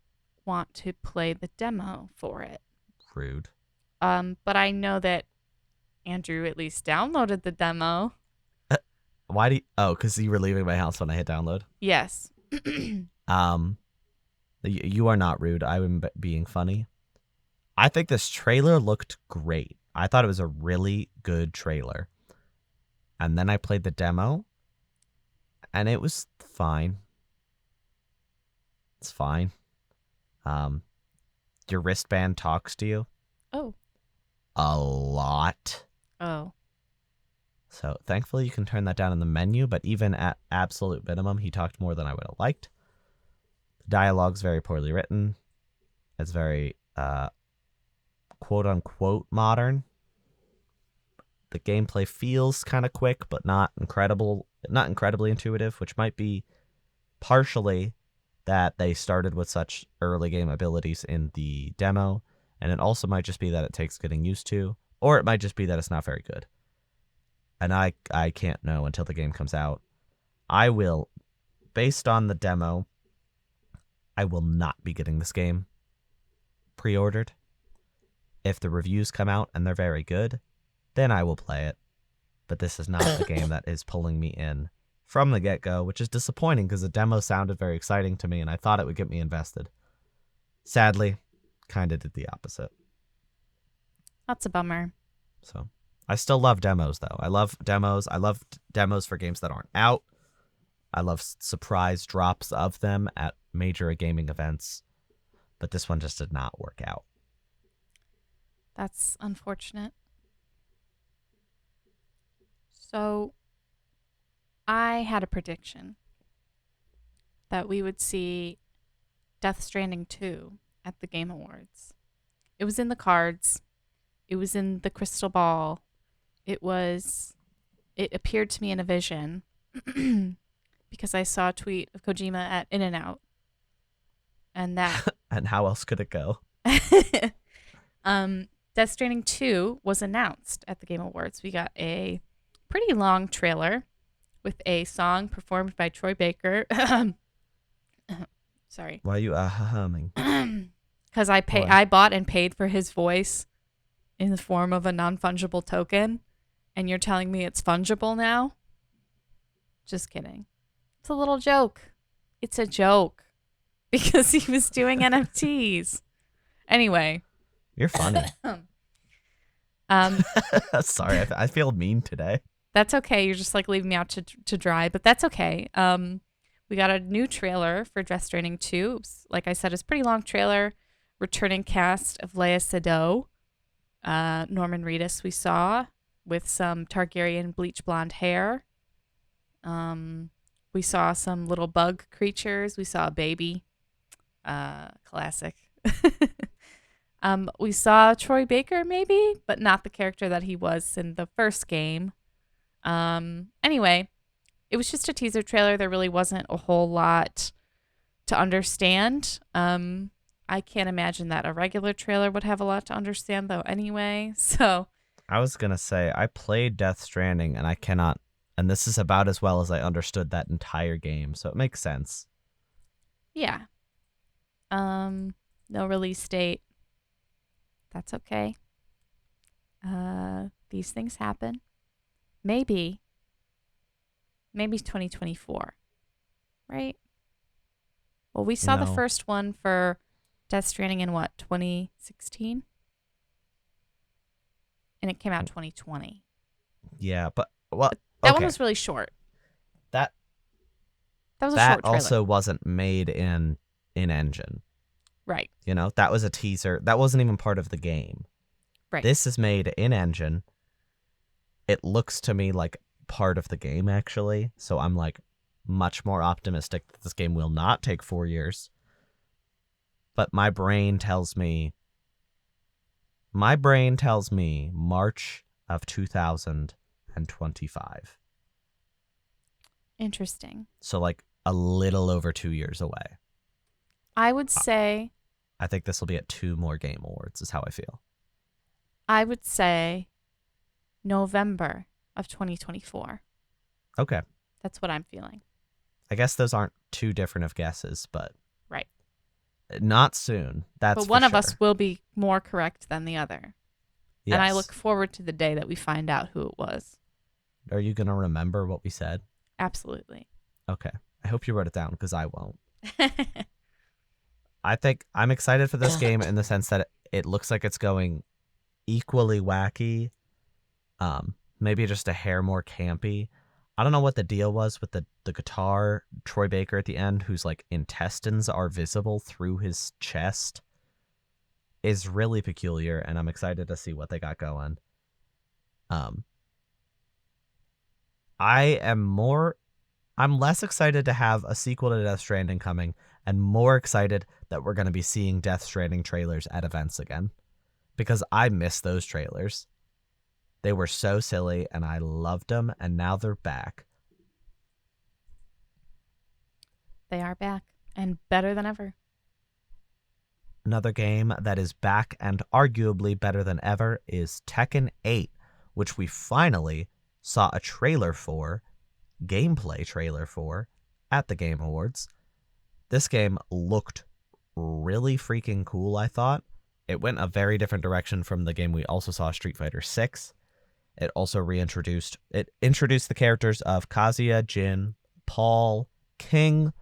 want to play the demo for it. Rude. But I know that Andrew at least downloaded the demo. Why do you... Oh, because you were leaving my house when I hit download? Yes. You are not rude. I'm being funny. I think this trailer looked great. I thought it was a really good trailer. And then I played the demo, and it was fine. It's fine. Your wristband talks to you. Oh. A lot. Oh. So thankfully you can turn that down in the menu, but even at absolute minimum, he talked more than I would have liked. The dialogue's very poorly written. It's very quote unquote modern. The gameplay feels kind of quick, but not incredibly intuitive, which might be partially that they started with such early game abilities in the demo, and it also might just be that it takes getting used to, or it might just be that it's not very good. And I can't know until the game comes out. I will, based on the demo, I will not be getting this game pre-ordered. If the reviews come out and they're very good, then I will play it. But this is not the game that is pulling me in from the get-go, which is disappointing because the demo sounded very exciting to me and I thought it would get me invested. Sadly, kind of did the opposite. That's a bummer. So I still love demos, though. I love demos. I love demos for games that aren't out. I love surprise drops of them at major gaming events. But this one just did not work out. That's unfortunate. So, I had a prediction that we would see Death Stranding 2 at the Game Awards. It was in the cards. It was in the crystal ball. It appeared to me in a vision because I saw a tweet of Kojima at In-N-Out. And that And how else could it go? Death Stranding 2 was announced at the Game Awards. We got a pretty long trailer with a song performed by Troy Baker. Sorry. Why are you humming? Because I bought and paid for his voice in the form of a non-fungible token, and you're telling me it's fungible now? Just kidding. It's a little joke. It's a joke because he was doing NFTs. Anyway. You're funny. Sorry, I feel mean today. That's okay. You're just like leaving me out to dry, but that's okay. We got a new trailer for Death Stranding 2. Like I said, it's a pretty long trailer. Returning cast of Lea Seydoux, Norman Reedus we saw with some Targaryen bleach blonde hair. We saw some little bug creatures. We saw a baby. Classic. We saw Troy Baker maybe, but not the character that he was in the first game. Anyway, it was just a teaser trailer. There really wasn't a whole lot to understand. I can't imagine that a regular trailer would have a lot to understand though anyway. So I was going to say, I played Death Stranding and I cannot, and this is about as well as I understood that entire game. So it makes sense. yeah. No release date. That's okay. These things happen. Maybe 2024, right? Well, we saw the first one for Death Stranding in what, 2016? And it came out 2020. Yeah, but well, that one was really short. That was a short trailer. Also wasn't made in engine. Right. You know, that was a teaser. That wasn't even part of the game. Right. This is made in engine. It looks to me like part of the game, actually. So I'm like much more optimistic that this game will not take 4 years. But my brain tells me March of 2025. Interesting. So like a little over 2 years away. I would say... I think this will be at 2 more Game Awards is how I feel. I would say November of 2024. Okay. That's what I'm feeling. I guess those aren't too different of guesses, but... Right. Not soon. That's But one for of sure. us will be more correct than the other. Yes. And I look forward to the day that we find out who it was. Are you going to remember what we said? Absolutely. Okay. I hope you wrote it down because I won't. I think I'm excited for this game in the sense that it looks like it's going equally wacky, maybe just a hair more campy. I don't know what the deal was with the guitar, Troy Baker at the end, whose like intestines are visible through his chest, is really peculiar, and I'm excited to see what they got going. I'm less excited to have a sequel to Death Stranding coming, and more excited that we're going to be seeing Death Stranding trailers at events again, because I miss those trailers. They were so silly, and I loved them, and now they're back. They are back, and better than ever. Another game that is back and arguably better than ever is Tekken 8, which we finally saw a gameplay trailer for, at the Game Awards. This game looked really freaking cool, I thought. It went a very different direction from the game we also saw, Street Fighter 6. It also introduced the characters of Kazuya, Jin, Paul, King,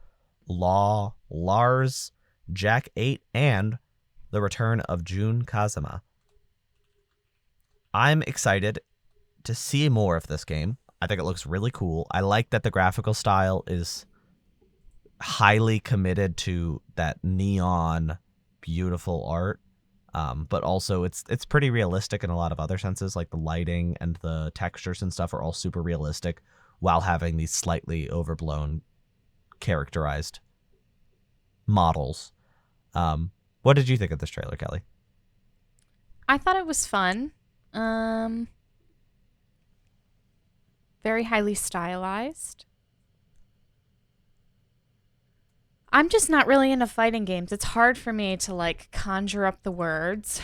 Law, Lars, Jack 8, and the return of Jun Kazama. I'm excited to see more of this game. I think it looks really cool. I like that the graphical style is highly committed to that neon, beautiful art. But also it's pretty realistic in a lot of other senses, like the lighting and the textures and stuff are all super realistic while having these slightly overblown characterized models. What did you think of this trailer, Kelly? I thought it was fun. Very highly stylized. I'm just not really into fighting games. It's hard for me to like conjure up the words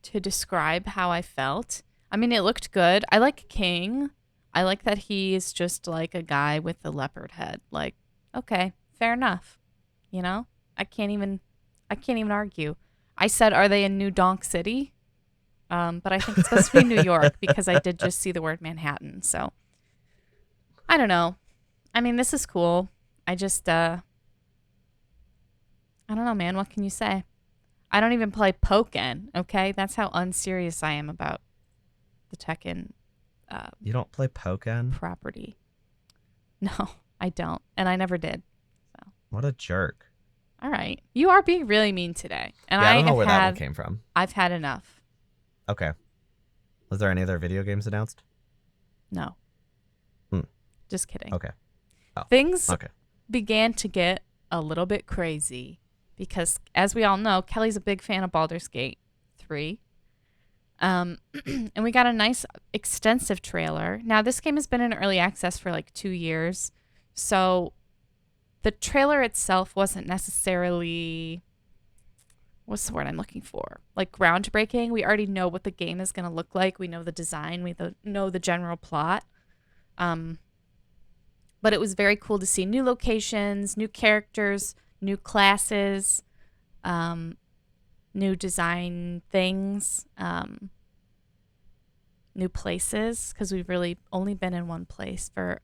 to describe how I felt. I mean, it looked good. I like King. I like that he's just like a guy with a leopard head. Like, okay, fair enough. You know? I can't even argue. I said, are they in New Donk City? But I think it's supposed to be New York because I did just see the word Manhattan. So I don't know. I mean, this is cool. I just I don't know, man. What can you say? I don't even play Pokken, okay? That's how unserious I am about the Tekken You don't play Pokken? property. No, I don't. And I never did. So, What a jerk. all right. You are being really mean today. And Yeah, I I don't know have where that one had came from. I've had enough. Okay. Was there any other video games announced? No. Hmm. Just kidding. Okay. Oh, Things okay. began to get a little bit crazy because, as we all know, Kelly's a big fan of Baldur's Gate 3. And we got a nice, extensive trailer. Now, this game has been in early access for like 2 years. So the trailer itself wasn't necessarily, what's the word I'm looking for? Like groundbreaking. We already know what the game is going to look like. We know the design. We know the general plot. But it was very cool to see new locations, new characters, new classes, new design things, new places, because we've really only been in one place for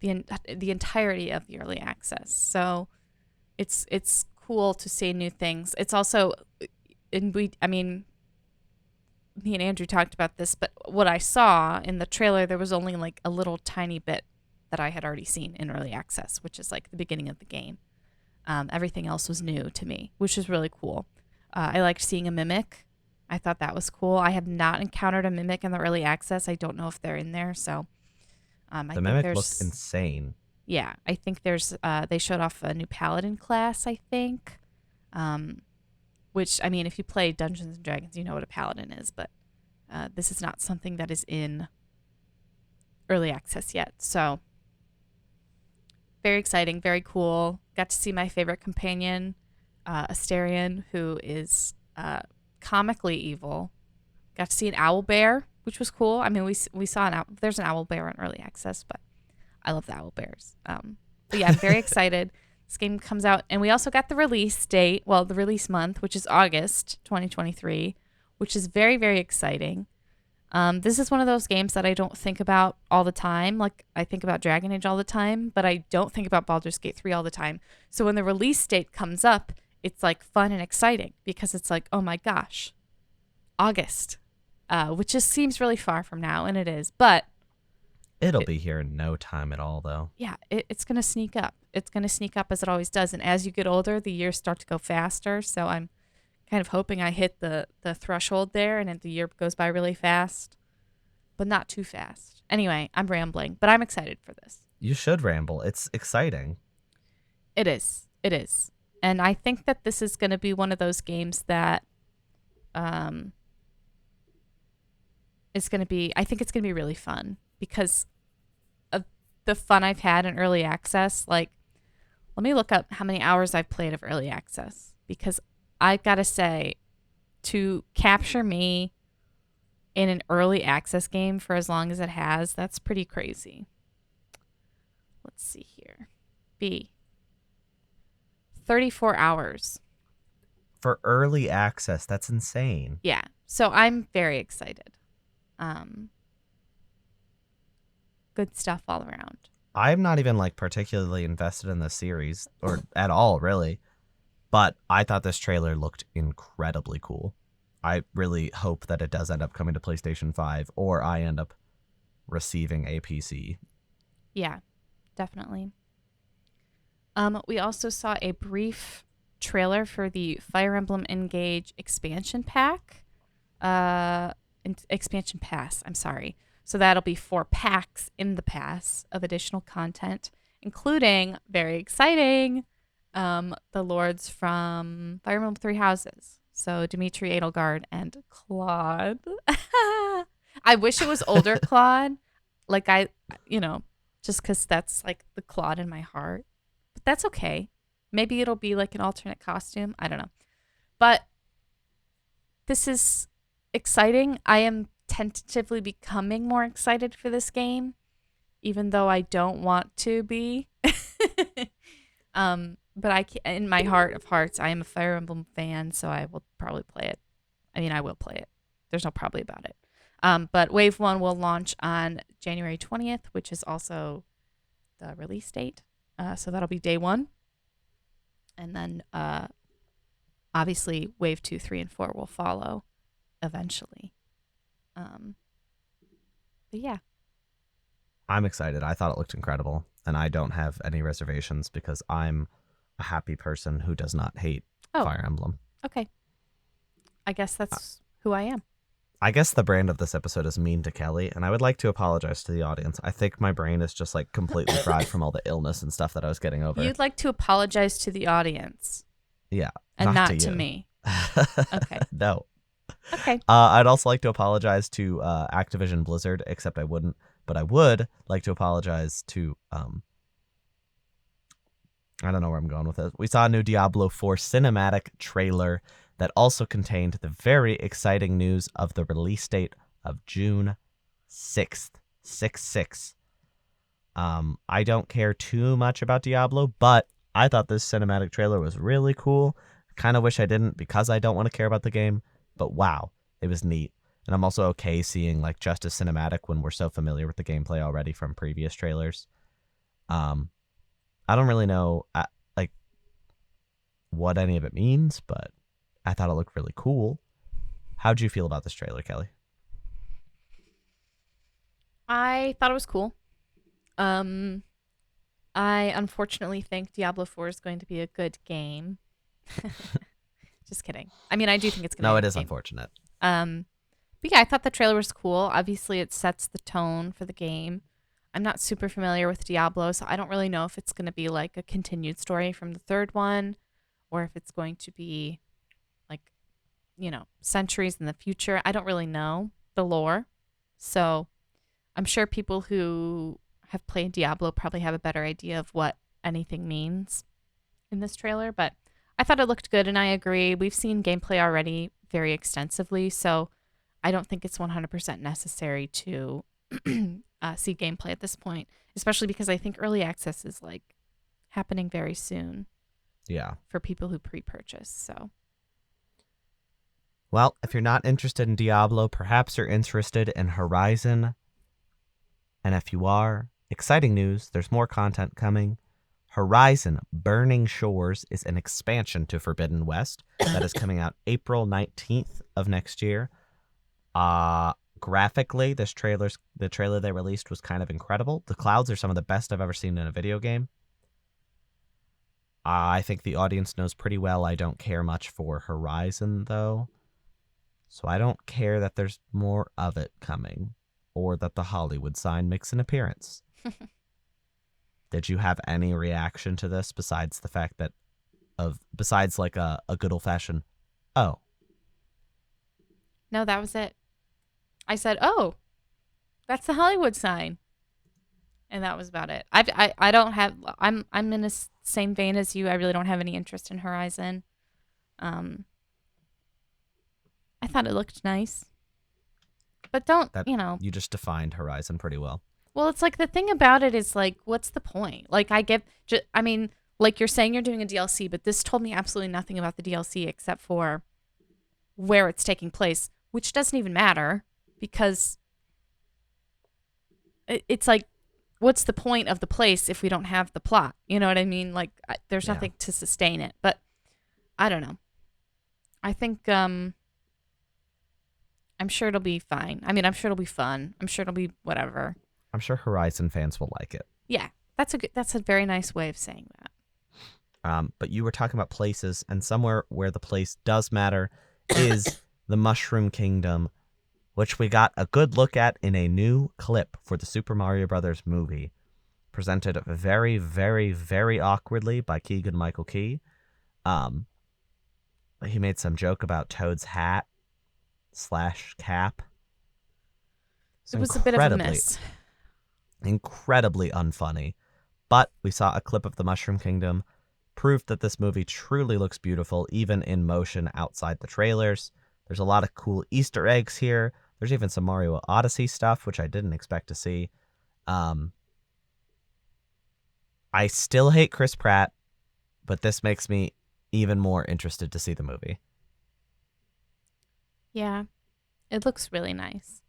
the entirety of the early access. So it's cool to see new things. It's also, I mean, me and Andrew talked about this, but what I saw in the trailer, there was only like a little tiny bit that I had already seen in early access, which is like the beginning of the game. Everything else was new to me, which is really cool. I liked seeing a mimic. I thought that was cool. I have not encountered a mimic in the early access. I don't know if they're in there. So I The think mimic there's, looked insane. yeah, I think there's, they showed off a new paladin class, I think. Which, I mean, if you play Dungeons and Dragons, you know what a paladin is, but this is not something that is in early access yet. So very exciting, very cool. Got to see my favorite companion, Asterion, who is comically evil. Got to see an owl bear, which was cool. I mean, we saw there's an owl bear in early access, but I love the owl bears. But yeah, I'm very excited. This game comes out, and we also got the release date, well, the release month, which is August 2023, which is very, very exciting. This is one of those games that I don't think about all the time. Like, I think about Dragon Age all the time, but I don't think about Baldur's Gate 3 all the time. So when the release date comes up, it's like fun and exciting because it's like, oh my gosh, August, which just seems really far from now, and it is. But It'll be here in no time at all, though. yeah, it's going to sneak up. It's going to sneak up as it always does. And as you get older, the years start to go faster. So I'm kind of hoping I hit the threshold there and then the year goes by really fast, but not too fast. Anyway, I'm rambling, but I'm excited for this. You should ramble. It's exciting. It is. It is. And I think that this is going to be one of those games that it's going to be, I think it's going to be really fun because of the fun I've had in early access. Like, let me look up how many hours I've played of early access because I've got to say, to capture me in an early access game for as long as it has, that's pretty crazy. Let's see here. 34 hours. For early access, that's insane. Yeah. So I'm very excited. Good stuff all around. I'm not even like particularly invested in the series or at all, really. But I thought this trailer looked incredibly cool. I really hope that it does end up coming to PlayStation 5 or I end up receiving a PC. Yeah, definitely. We also saw a brief trailer for the Fire Emblem Engage expansion pack. Expansion pass, I'm sorry. So that'll be 4 packs in the pass of additional content, including, very exciting, The lords from Fire Emblem Three Houses. So Dimitri Edelgard and Claude. I wish it was older Claude. Like you know, just because that's like the Claude in my heart. But that's okay. Maybe it'll be like an alternate costume. I don't know. But this is exciting. I am tentatively becoming more excited for this game, even though I don't want to be. But in my heart of hearts, I am a Fire Emblem fan, so I will probably play it. I mean, I will play it. There's no probably about it. But Wave 1 will launch on January 20th, which is also the release date. So that'll be day 1. And then obviously Wave 2, 3, and 4 will follow eventually. But yeah. I'm excited. I thought it looked incredible, and I don't have any reservations because I'm a happy person who does not hate Fire Emblem. Okay. I guess that's who I am. I guess the brand of this episode is mean to Kelly, and I would like to apologize to the audience. I think my brain is just like completely fried from all the illness and stuff that I was getting over. You'd like to apologize to the audience. Yeah. And not to me. Okay. No. Okay. I'd also like to apologize to Activision Blizzard, except I wouldn't. But I would like to apologize to I don't know where I'm going with this. We saw a new Diablo 4 cinematic trailer that also contained the very exciting news of the release date of June 6th. 6/6. I don't care too much about Diablo, but I thought this cinematic trailer was really cool. Kind of wish I didn't because I don't want to care about the game, but wow, it was neat. And I'm also okay seeing like just a cinematic when we're so familiar with the gameplay already from previous trailers. I don't really know like what any of it means, but I thought it looked really cool. How'd you feel about this trailer, Kelly? I thought it was cool. I unfortunately think Diablo 4 is going to be a good game. Just kidding. I mean, I do think it's going to be a good game. No, it is unfortunate. But yeah, I thought the trailer was cool. Obviously, it sets the tone for the game. I'm not super familiar with Diablo, so I don't really know if it's going to be like a continued story from the third one or if it's going to be like, centuries in the future. I don't really know the lore. So I'm sure people who have played Diablo probably have a better idea of what anything means in this trailer, but I thought it looked good, and I agree. We've seen gameplay already very extensively, so I don't think it's 100% necessary to see gameplay at this point, especially because I think early access is like happening very soon. Yeah. For people who pre-purchase, so. Well, if you're not interested in Diablo, perhaps you're interested in Horizon. And if you are, exciting news, there's more content coming. Horizon Burning Shores is an expansion to Forbidden West that is coming out April 19th of next year. Graphically, the trailer they released was kind of incredible. The clouds are some of the best I've ever seen in a video game. I think the audience knows pretty well I don't care much for Horizon, though. So I don't care that there's more of it coming, or that the Hollywood sign makes an appearance. Did you have any reaction to this besides the fact that besides like a good old fashioned, oh? No, that was it. I said, oh, that's the Hollywood sign. And that was about it. I don't have, I'm in the same vein as you. I really don't have any interest in Horizon. I thought it looked nice. But You just defined Horizon pretty well. Well, it's like the thing about it is like, what's the point? Like like you're saying you're doing a DLC, but this told me absolutely nothing about the DLC except for where it's taking place, which doesn't even matter because it's like, what's the point of the place if we don't have the plot? You know what I mean? Like there's nothing to sustain it, but I don't know. I think, I'm sure it'll be fine. I mean, I'm sure it'll be fun. I'm sure it'll be whatever. I'm sure Horizon fans will like it. Yeah, that's a very nice way of saying that. But you were talking about places, and somewhere where the place does matter is the Mushroom Kingdom, which we got a good look at in a new clip for the Super Mario Brothers movie. presented very, very, very awkwardly by Keegan-Michael Key. He made some joke about Toad's hat / cap. It's It was a bit of a incredibly, miss. incredibly unfunny. But we saw a clip of the Mushroom Kingdom, proof that this movie truly looks beautiful, even in motion outside the trailers. There's a lot of cool Easter eggs here. There's even some Mario Odyssey stuff, which I didn't expect to see. I still hate Chris Pratt, but this makes me even more interested to see the movie. Yeah, it looks really nice.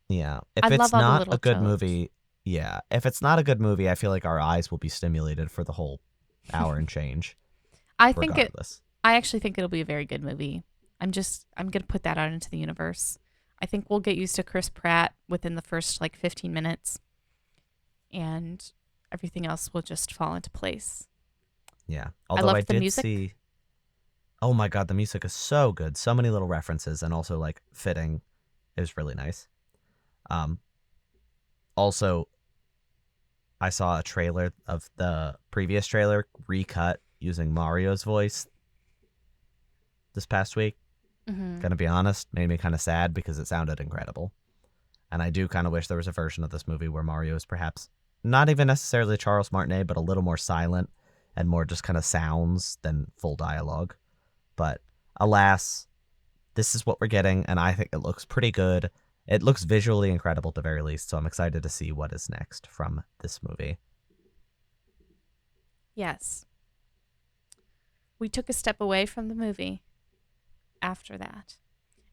Yeah. I If it's love all the not little a good Toads. movie, yeah. If it's not a good movie, I feel like our eyes will be stimulated for the whole hour and change, I think it. regardless. I actually think it'll be a very good movie. I'm gonna put that out into the universe. I think we'll get used to Chris Pratt within the first like 15 minutes, and everything else will just fall into place. Yeah. I Although I loved the did music. see, oh my God, the music is so good. So many little references and also like fitting. It was really nice. Um, Also, I saw a trailer of the previous trailer recut using Mario's voice this past week. Hmm. Gonna be honest, made me kind of sad because it sounded incredible. And I do kind of wish there was a version of this movie where Mario is perhaps not even necessarily Charles Martinet, but a little more silent and more just kind of sounds than full dialogue. But alas, this is what we're getting, and I think it looks pretty good. It looks visually incredible at the very least, so I'm excited to see what is next from this movie. Yes, we took a step away from the movie after that,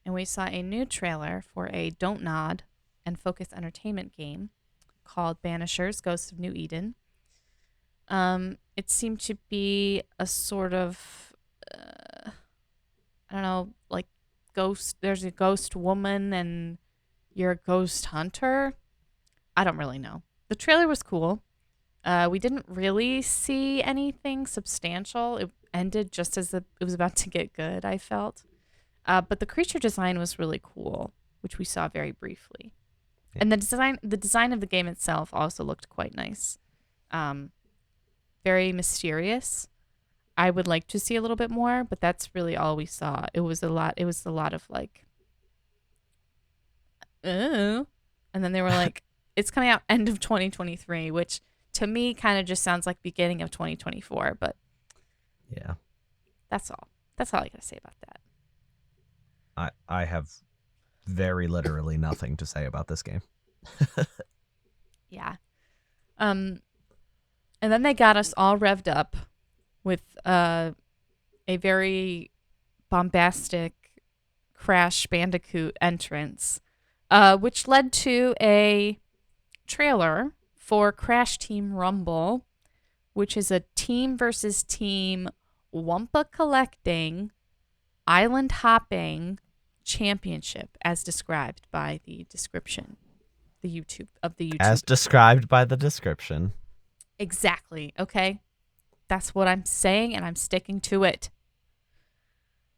and we saw a new trailer for a Don't Nod and Focus Entertainment game called Banishers: Ghosts of New Eden. It seemed to be a sort of, I don't know, like ghost. There's a ghost woman, and you're a ghost hunter. I don't really know. The trailer was cool. We didn't really see anything substantial. It ended just as it was about to get good, I felt. But the creature design was really cool, which we saw very briefly. Yeah. And the design of the game itself also looked quite nice. Um, Very mysterious. I would like to see a little bit more, but that's really all we saw. It was a lot. It was a lot of like, oh, and then they were like, it's coming out end of 2023, which to me kind of just sounds like beginning of 2024. But Yeah. that's all. That's all I gotta say about that. I have very literally nothing to say about this game. Yeah. Um, and then they got us all revved up with a very bombastic Crash Bandicoot entrance, which led to a trailer for Crash Team Rumble, which is a team versus team Wumpa collecting, island hopping championship, as described by the description, the As YouTube. described by the description. Exactly. Okay. That's what I'm saying, and I'm sticking to it.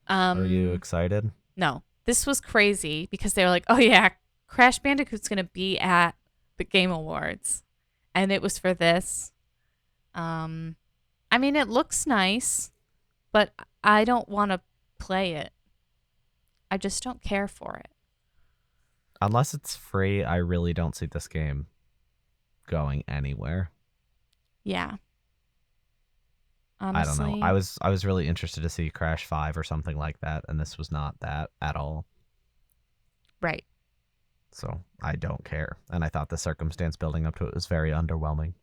Are you Um, excited? no, this was crazy because they were like, "Oh yeah, Crash Bandicoot's gonna be at the Game Awards," and it was for this. Um, I mean, it looks nice, but I don't want to play it. I just don't care for it. Unless it's free, I really don't see this game going anywhere. Yeah, I don't know. I honestly, was really interested to see Crash 5 or something like that, and this was not that at all. right. So I don't care. And I thought the circumstance building up to it was very underwhelming.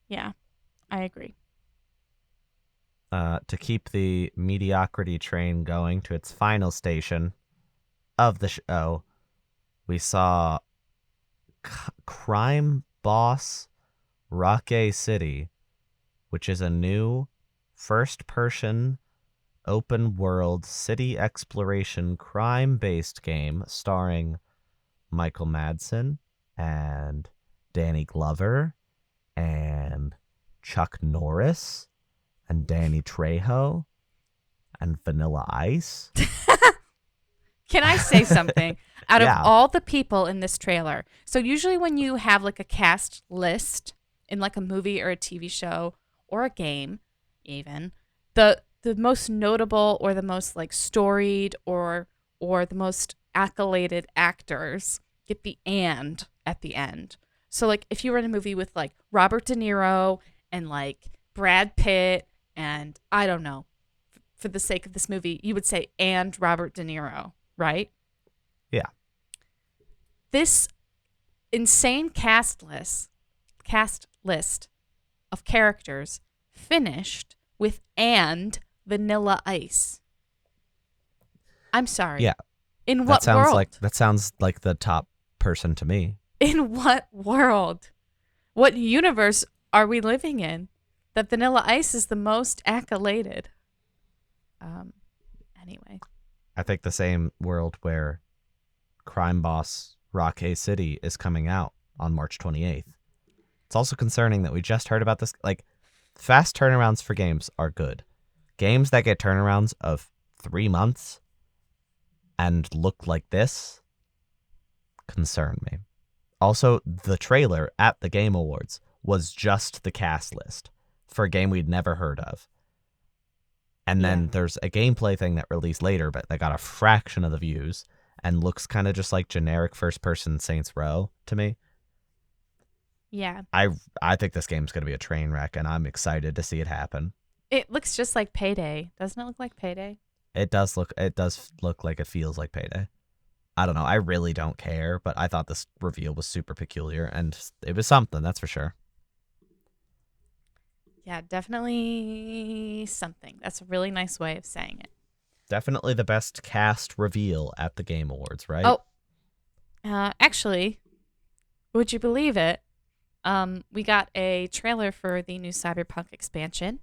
Yeah, I agree. To keep the mediocrity train going to its final station of the show, we saw Crime Boss Rocky City, which is a new first-person open world city exploration crime based game starring Michael Madsen and Danny Glover and Chuck Norris and Danny Trejo and Vanilla Ice. Can I say something? Out of Yeah. all the people in this trailer, so usually when you have like a cast list in like a movie or a TV show or a game, even the most notable or the most like storied or the most accoladed actors get the "and" at the end. So like if you were in a movie with like Robert De Niro and like Brad Pitt and I don't know, for the sake of this movie, you would say "and Robert De Niro," right? Yeah. This insane cast list of characters finished with "and Vanilla Ice." I'm sorry. Yeah. In what world? That sounds like the top person to me. In what world? What universe are we living in that Vanilla Ice is the most accoladed? Anyway. I think the same world where crime boss Rock A City is coming out on March 28th. It's also concerning that we just heard about this. Like, fast turnarounds for games are good. Games that get turnarounds of 3 months and look like this concern me. Also, the trailer at the Game Awards was just the cast list for a game we'd never heard of. And then there's a gameplay thing that released later, but that got a fraction of the views and looks kind of just like generic first-person Saints Row to me. Yeah. I think this game's going to be a train wreck, and I'm excited to see it happen. It looks just like Payday. Doesn't it look like Payday? It does look like it feels like Payday. I don't know. I really don't care, but I thought this reveal was super peculiar, and it was something, that's for sure. Yeah, definitely something. That's a really nice way of saying it. Definitely the best cast reveal at the Game Awards, right? Oh, actually, would you believe it? We got a trailer for the new Cyberpunk expansion,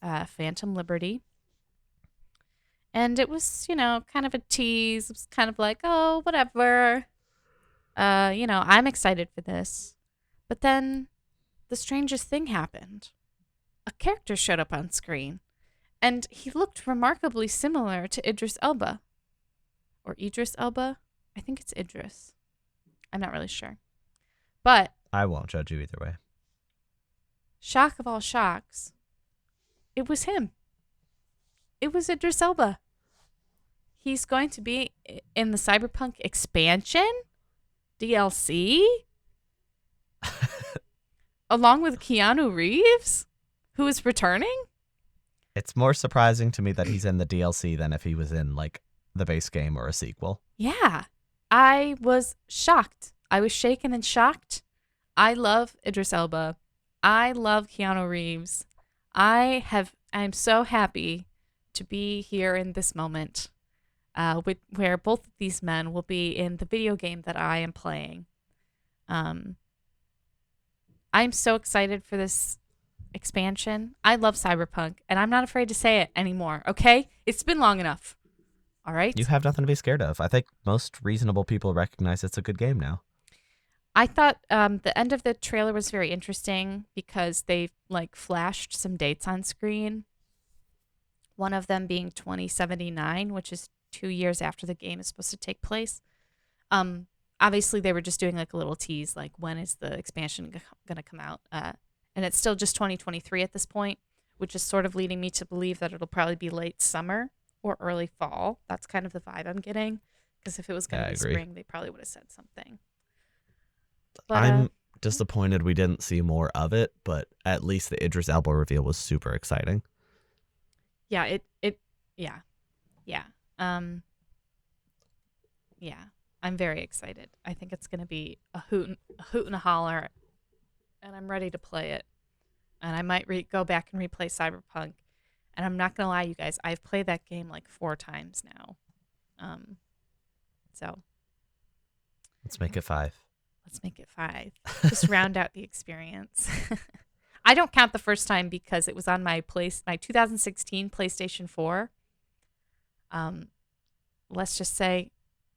Phantom Liberty. And it was, kind of a tease. It was kind of like, oh, whatever. I'm excited for this. But then the strangest thing happened. A character showed up on screen, and he looked remarkably similar to Idris Elba. Or Idris Elba? I think it's Idris. I'm not really sure. But I won't judge you either way. shock of all shocks, it was him. It was Idris Elba. He's going to be in the Cyberpunk expansion DLC along with Keanu Reeves, who is returning. It's more surprising to me that he's in the DLC than if he was in like the base game or a sequel. Yeah, I was shocked. I was shaken and shocked. I love Idris Elba. I love Keanu Reeves. I'm so happy to be here in this moment, where both of these men will be in the video game that I am playing. I'm so excited for this expansion. I love Cyberpunk, and I'm not afraid to say it anymore, okay? It's been long enough. All right? You have nothing to be scared of. I think most reasonable people recognize it's a good game now. I thought the end of the trailer was very interesting because they flashed some dates on screen. One of them being 2079, which is 2 years after the game is supposed to take place. Obviously, they were just doing a little tease, like when is the expansion going to come out? And it's still just 2023 at this point, which is sort of leading me to believe that it'll probably be late summer or early fall. That's kind of the vibe I'm getting. Because if it was going to be spring, they probably would have said something. But, I'm disappointed we didn't see more of it, but at least the Idris Elba reveal was super exciting. Yeah, yeah. I'm very excited. I think it's going to be a hoot and a holler, and I'm ready to play it. And I might go back and replay Cyberpunk. And I'm not going to lie, you guys, I've played that game 4 times now. So Let's make it 5. Let's make it 5. Just round out the experience. I don't count the first time because it was on my 2016 PlayStation 4. Let's just say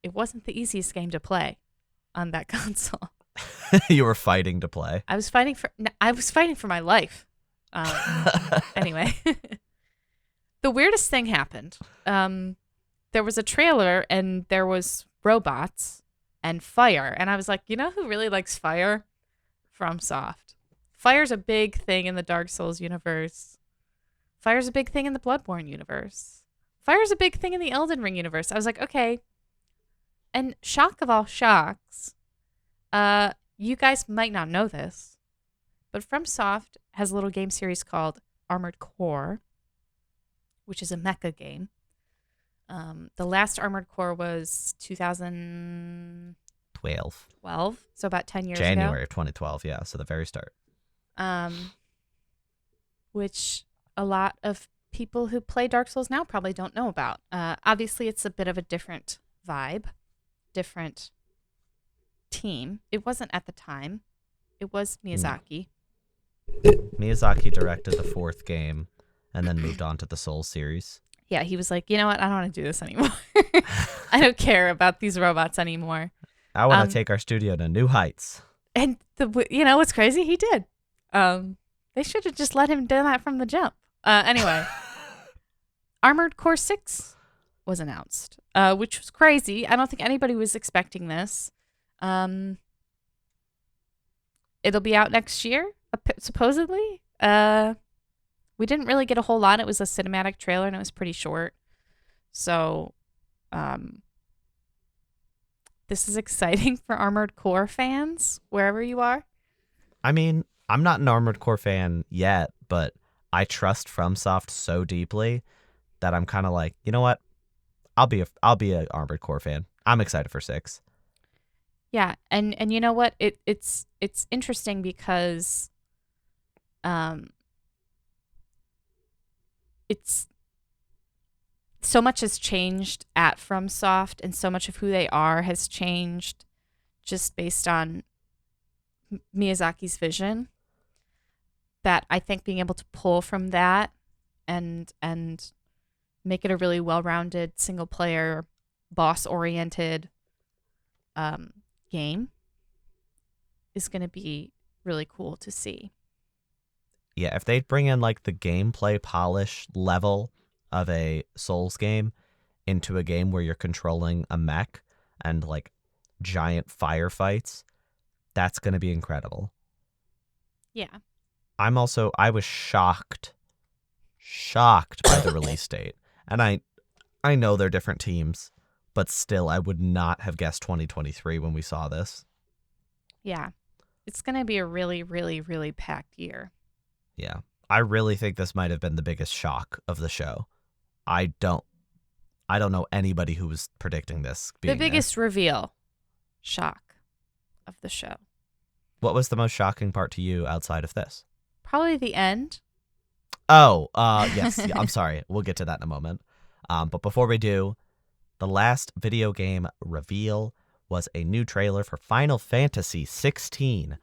it wasn't the easiest game to play on that console. You were fighting to play. I was fighting for my life. Anyway, the weirdest thing happened. there was a trailer and there was robots and fire. And I was like, you know who really likes fire? FromSoft. Fire's a big thing in the Dark Souls universe. Fire's a big thing in the Bloodborne universe. Fire's a big thing in the Elden Ring universe. I was like, okay. And shock of all shocks, you guys might not know this, but FromSoft has a little game series called Armored Core, which is a mecha game. The last Armored Core was 2012, 12. so about 10 years January ago. of 2012, yeah, so the very start. Which a lot of people who play Dark Souls now probably don't know about. Obviously, it's a bit of a different vibe, different team. It wasn't at the time. It was Miyazaki. Miyazaki directed the 4th game and then moved on to the Souls series. Yeah, he was like, you know what? I don't want to do this anymore. I don't care about these robots anymore. I want to take our studio to new heights. And what's crazy? He did. They should have just let him do that from the jump. Anyway, Armored Core 6 was announced, which was crazy. I don't think anybody was expecting this. It'll be out next year, supposedly. We didn't really get a whole lot. It was a cinematic trailer, and it was pretty short. So, this is exciting for Armored Core fans, wherever you are. I mean, I'm not an Armored Core fan yet, but I trust FromSoft so deeply that I'm kind of like, you know what? I'll be a Armored Core fan. I'm excited for 6. Yeah, and you know what? It's interesting because it's so much has changed at FromSoft, and so much of who they are has changed just based on Miyazaki's vision, that I think being able to pull from that and make it a really well-rounded single player boss-oriented game is going to be really cool to see. Yeah, if they bring in like the gameplay polish level of a Souls game into a game where you're controlling a mech and like giant firefights, that's going to be incredible. Yeah. I was shocked by the release date. And I know they're different teams, but still I would not have guessed 2023 when we saw this. Yeah. It's going to be a really, really, really packed year. Yeah. I really think this might have been the biggest shock of the show. I don't know anybody who was predicting this being the biggest reveal shock of the show. What was the most shocking part to you outside of this? Probably the end. Oh, yes. Yeah, I'm sorry. We'll get to that in a moment. But before we do, the last video game reveal was a new trailer for Final Fantasy XVI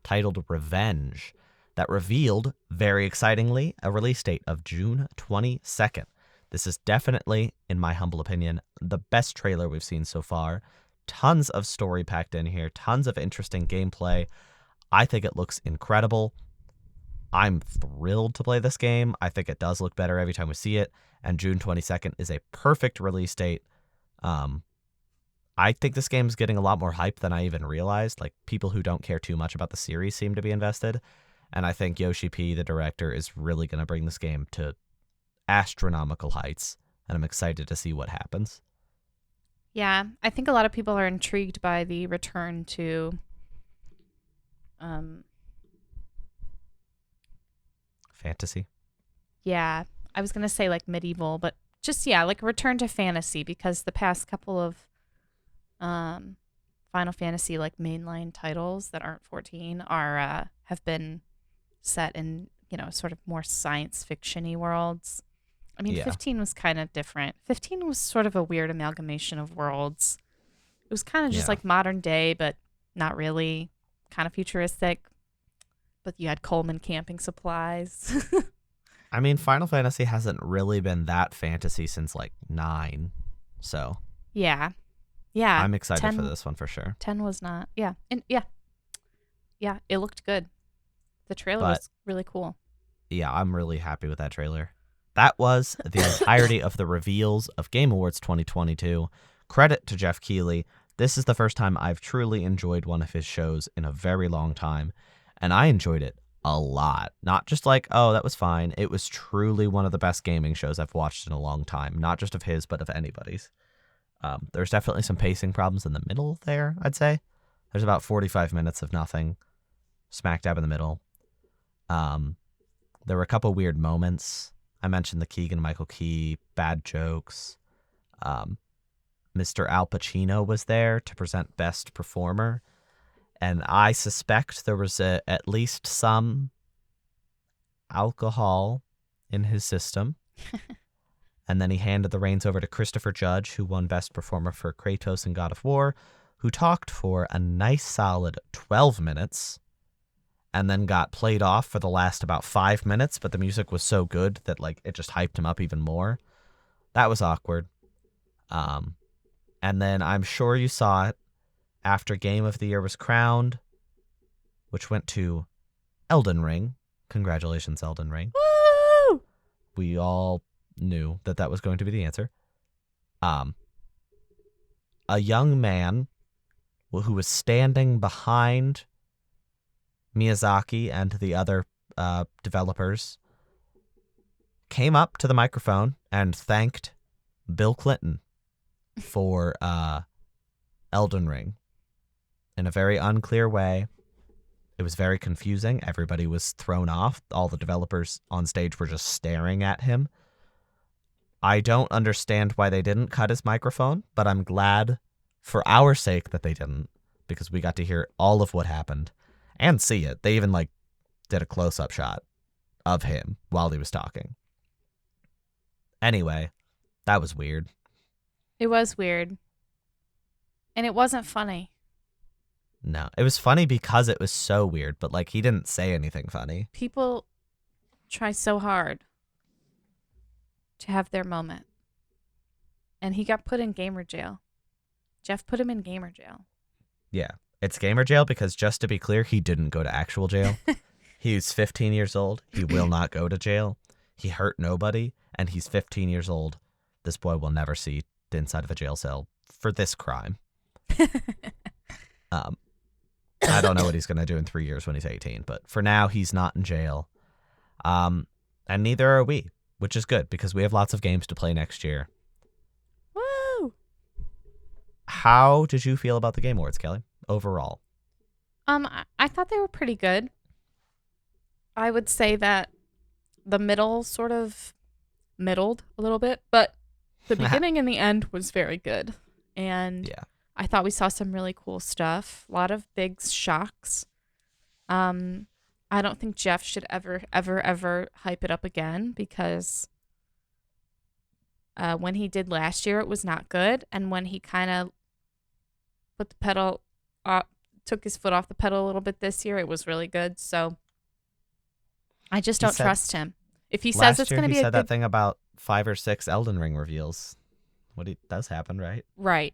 titled Revenge that revealed, very excitingly, a release date of June 22nd. This is definitely, in my humble opinion, the best trailer we've seen so far. Tons of story packed in here, tons of interesting gameplay. I think it looks incredible. I'm thrilled to play this game. I think it does look better every time we see it, and June 22nd is a perfect release date. I think this game is getting a lot more hype than I even realized. Like, people who don't care too much about the series seem to be invested, and I think Yoshi P, the director, is really going to bring this game to astronomical heights, and I'm excited to see what happens. Yeah, I think a lot of people are intrigued by the return to fantasy. Yeah, I was going to say like medieval, but just, yeah, like a return to fantasy, because the past couple of Final Fantasy like mainline titles that aren't 14 are have been set in, sort of more science fiction-y worlds. I mean, 15 was kind of different. 15 was sort of a weird amalgamation of worlds. It was kind of just like modern day, but not really. Kind of futuristic. But you had Coleman camping supplies. I mean, Final Fantasy hasn't really been that fantasy since like 9. So yeah. I'm excited for this one for sure. 10 was not. Yeah. And yeah, it looked good. The trailer was really cool. Yeah, I'm really happy with that trailer. that was the entirety of the reveals of Game Awards 2022. Credit to Jeff Keighley. This is the first time I've truly enjoyed one of his shows in a very long time, and I enjoyed it a lot. Not just like, oh, that was fine. It was truly one of the best gaming shows I've watched in a long time, not just of his, but of anybody's. There's definitely some pacing problems in the middle there, I'd say. There's about 45 minutes of nothing, smack dab in the middle. There were a couple weird moments. I mentioned the Keegan-Michael Key bad jokes. Mr. Al Pacino was there to present Best Performer, and I suspect there was at least some alcohol in his system. And then he handed the reins over to Christopher Judge, who won Best Performer for Kratos in God of War, who talked for a nice solid 12 minutes and then got played off for the last about 5 minutes, but the music was so good that like it just hyped him up even more. That was awkward. And then I'm sure you saw it after Game of the Year was crowned, which went to Elden Ring. Congratulations, Elden Ring. Woo! We all knew that that was going to be the answer. A young man who was standing behind Miyazaki and the other developers came up to the microphone and thanked Bill Clinton for Elden Ring in a very unclear way. It was very confusing. Everybody was thrown off. All the developers on stage were just staring at him. I don't understand why they didn't cut his microphone, but I'm glad for our sake that they didn't, because we got to hear all of what happened and see it. They even did a close-up shot of him while he was talking. Anyway, that was weird. It was weird. And it wasn't funny. No, it was funny because it was so weird, but he didn't say anything funny. People try so hard to have their moment. And he got put in gamer jail. Jeff put him in gamer jail. Yeah, it's gamer jail because, just to be clear, he didn't go to actual jail. He's 15 years old. He will not go to jail. He hurt nobody, and he's 15 years old. This boy will never see the inside of a jail cell for this crime. I don't know what he's going to do in 3 years when he's 18, but for now, he's not in jail. And neither are we, which is good because we have lots of games to play next year. Woo! How did you feel about the Game Awards, Kelly, overall? I thought they were pretty good. I would say that the middle sort of middled a little bit, but the beginning and the end was very good. And yeah. I thought we saw some really cool stuff. A lot of big shocks. I don't think Jeff should ever hype it up again because when he did last year, it was not good. And when he kind of put the pedal, took his foot off the pedal a little bit this year, it was really good. So I just don't trust him. If he says it's going to be he said that thing about 5 or 6 Elden Ring reveals. Does happen, right? Right.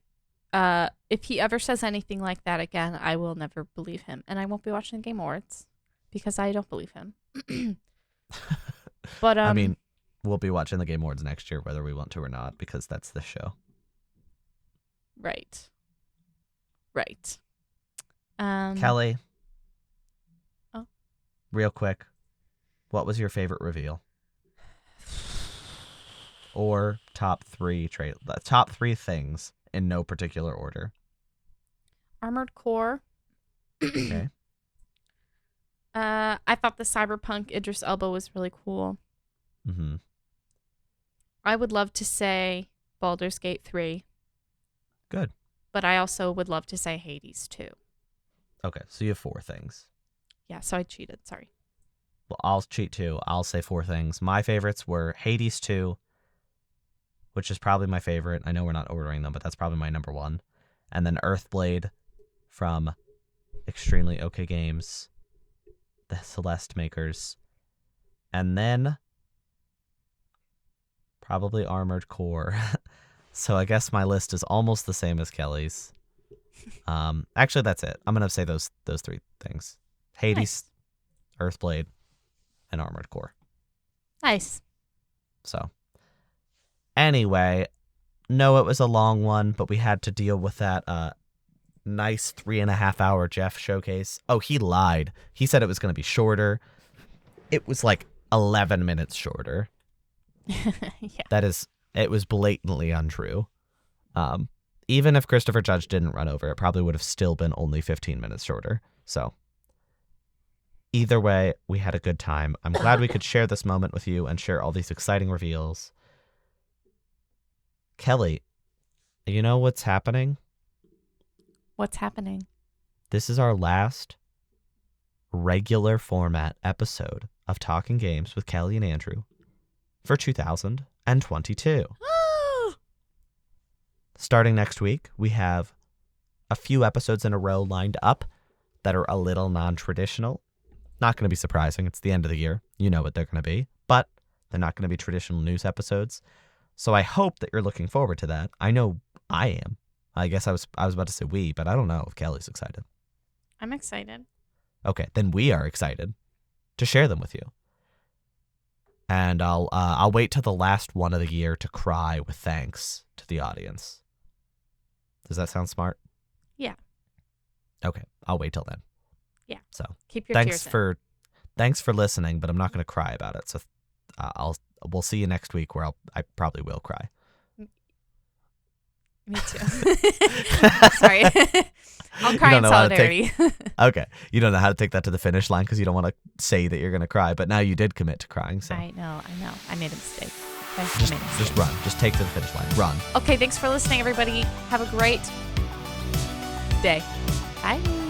If he ever says anything like that again, I will never believe him. And I won't be watching the Game Awards because I don't believe him. But I mean, we'll be watching the Game Awards next year, whether we want to or not, because that's the show. Right. Kelly. Oh. Real quick, what was your favorite reveal? Or top 3 things in no particular order. Armored Core. Okay. I thought the Cyberpunk Idris Elba was really cool. Mm-hmm. I would love to say Baldur's Gate 3. Good. But I also would love to say Hades 2. Okay, so you have 4 things. Yeah, so I cheated. Sorry. Well, I'll cheat too. I'll say 4 things. My favorites were Hades 2, which is probably my favorite. I know we're not ordering them, but that's probably my number 1. And then Earthblade from Extremely OK Games, the Celeste makers. And then probably Armored Core. So I guess my list is almost the same as Kelly's. Actually, that's it. I'm going to say those 3 things. Hades, Nice. Earthblade, and Armored Core. Nice. So anyway, no, it was a long one, but we had to deal with that nice 3.5-hour Jeff showcase. Oh, he lied. He said it was going to be shorter. It was like 11 minutes shorter. Yeah. It was blatantly untrue. Even if Christopher Judge didn't run over, it probably would have still been only 15 minutes shorter. So either way, we had a good time. I'm glad we could share this moment with you and share all these exciting reveals. Kelly, you know what's happening? What's happening? This is our last regular format episode of Talking Games with Kellie and Andrew for 2022. Starting next week, we have a few episodes in a row lined up that are a little non-traditional. Not going to be surprising. It's the end of the year. You know what they're going to be. But they're not going to be traditional news episodes. So I hope that you're looking forward to that. I know I am. I guess I was about to say we, but I don't know if Kelly's excited. I'm excited. Okay, then we are excited to share them with you. And I'll wait till the last one of the year to cry with thanks to the audience. Does that sound smart? Yeah. Okay, I'll wait till then. Yeah. So keep your tears in. Thanks for listening, but I'm not going to cry about it. So we'll see you next week where I probably will cry. Me too. Sorry. I'll cry in solidarity. Okay. You don't know how to take that to the finish line because you don't want to say that you're going to cry, but now you did commit to crying. So I know. I made a mistake. Just run. Just take to the finish line. Run. Okay, thanks for listening, everybody. Have a great day. Bye.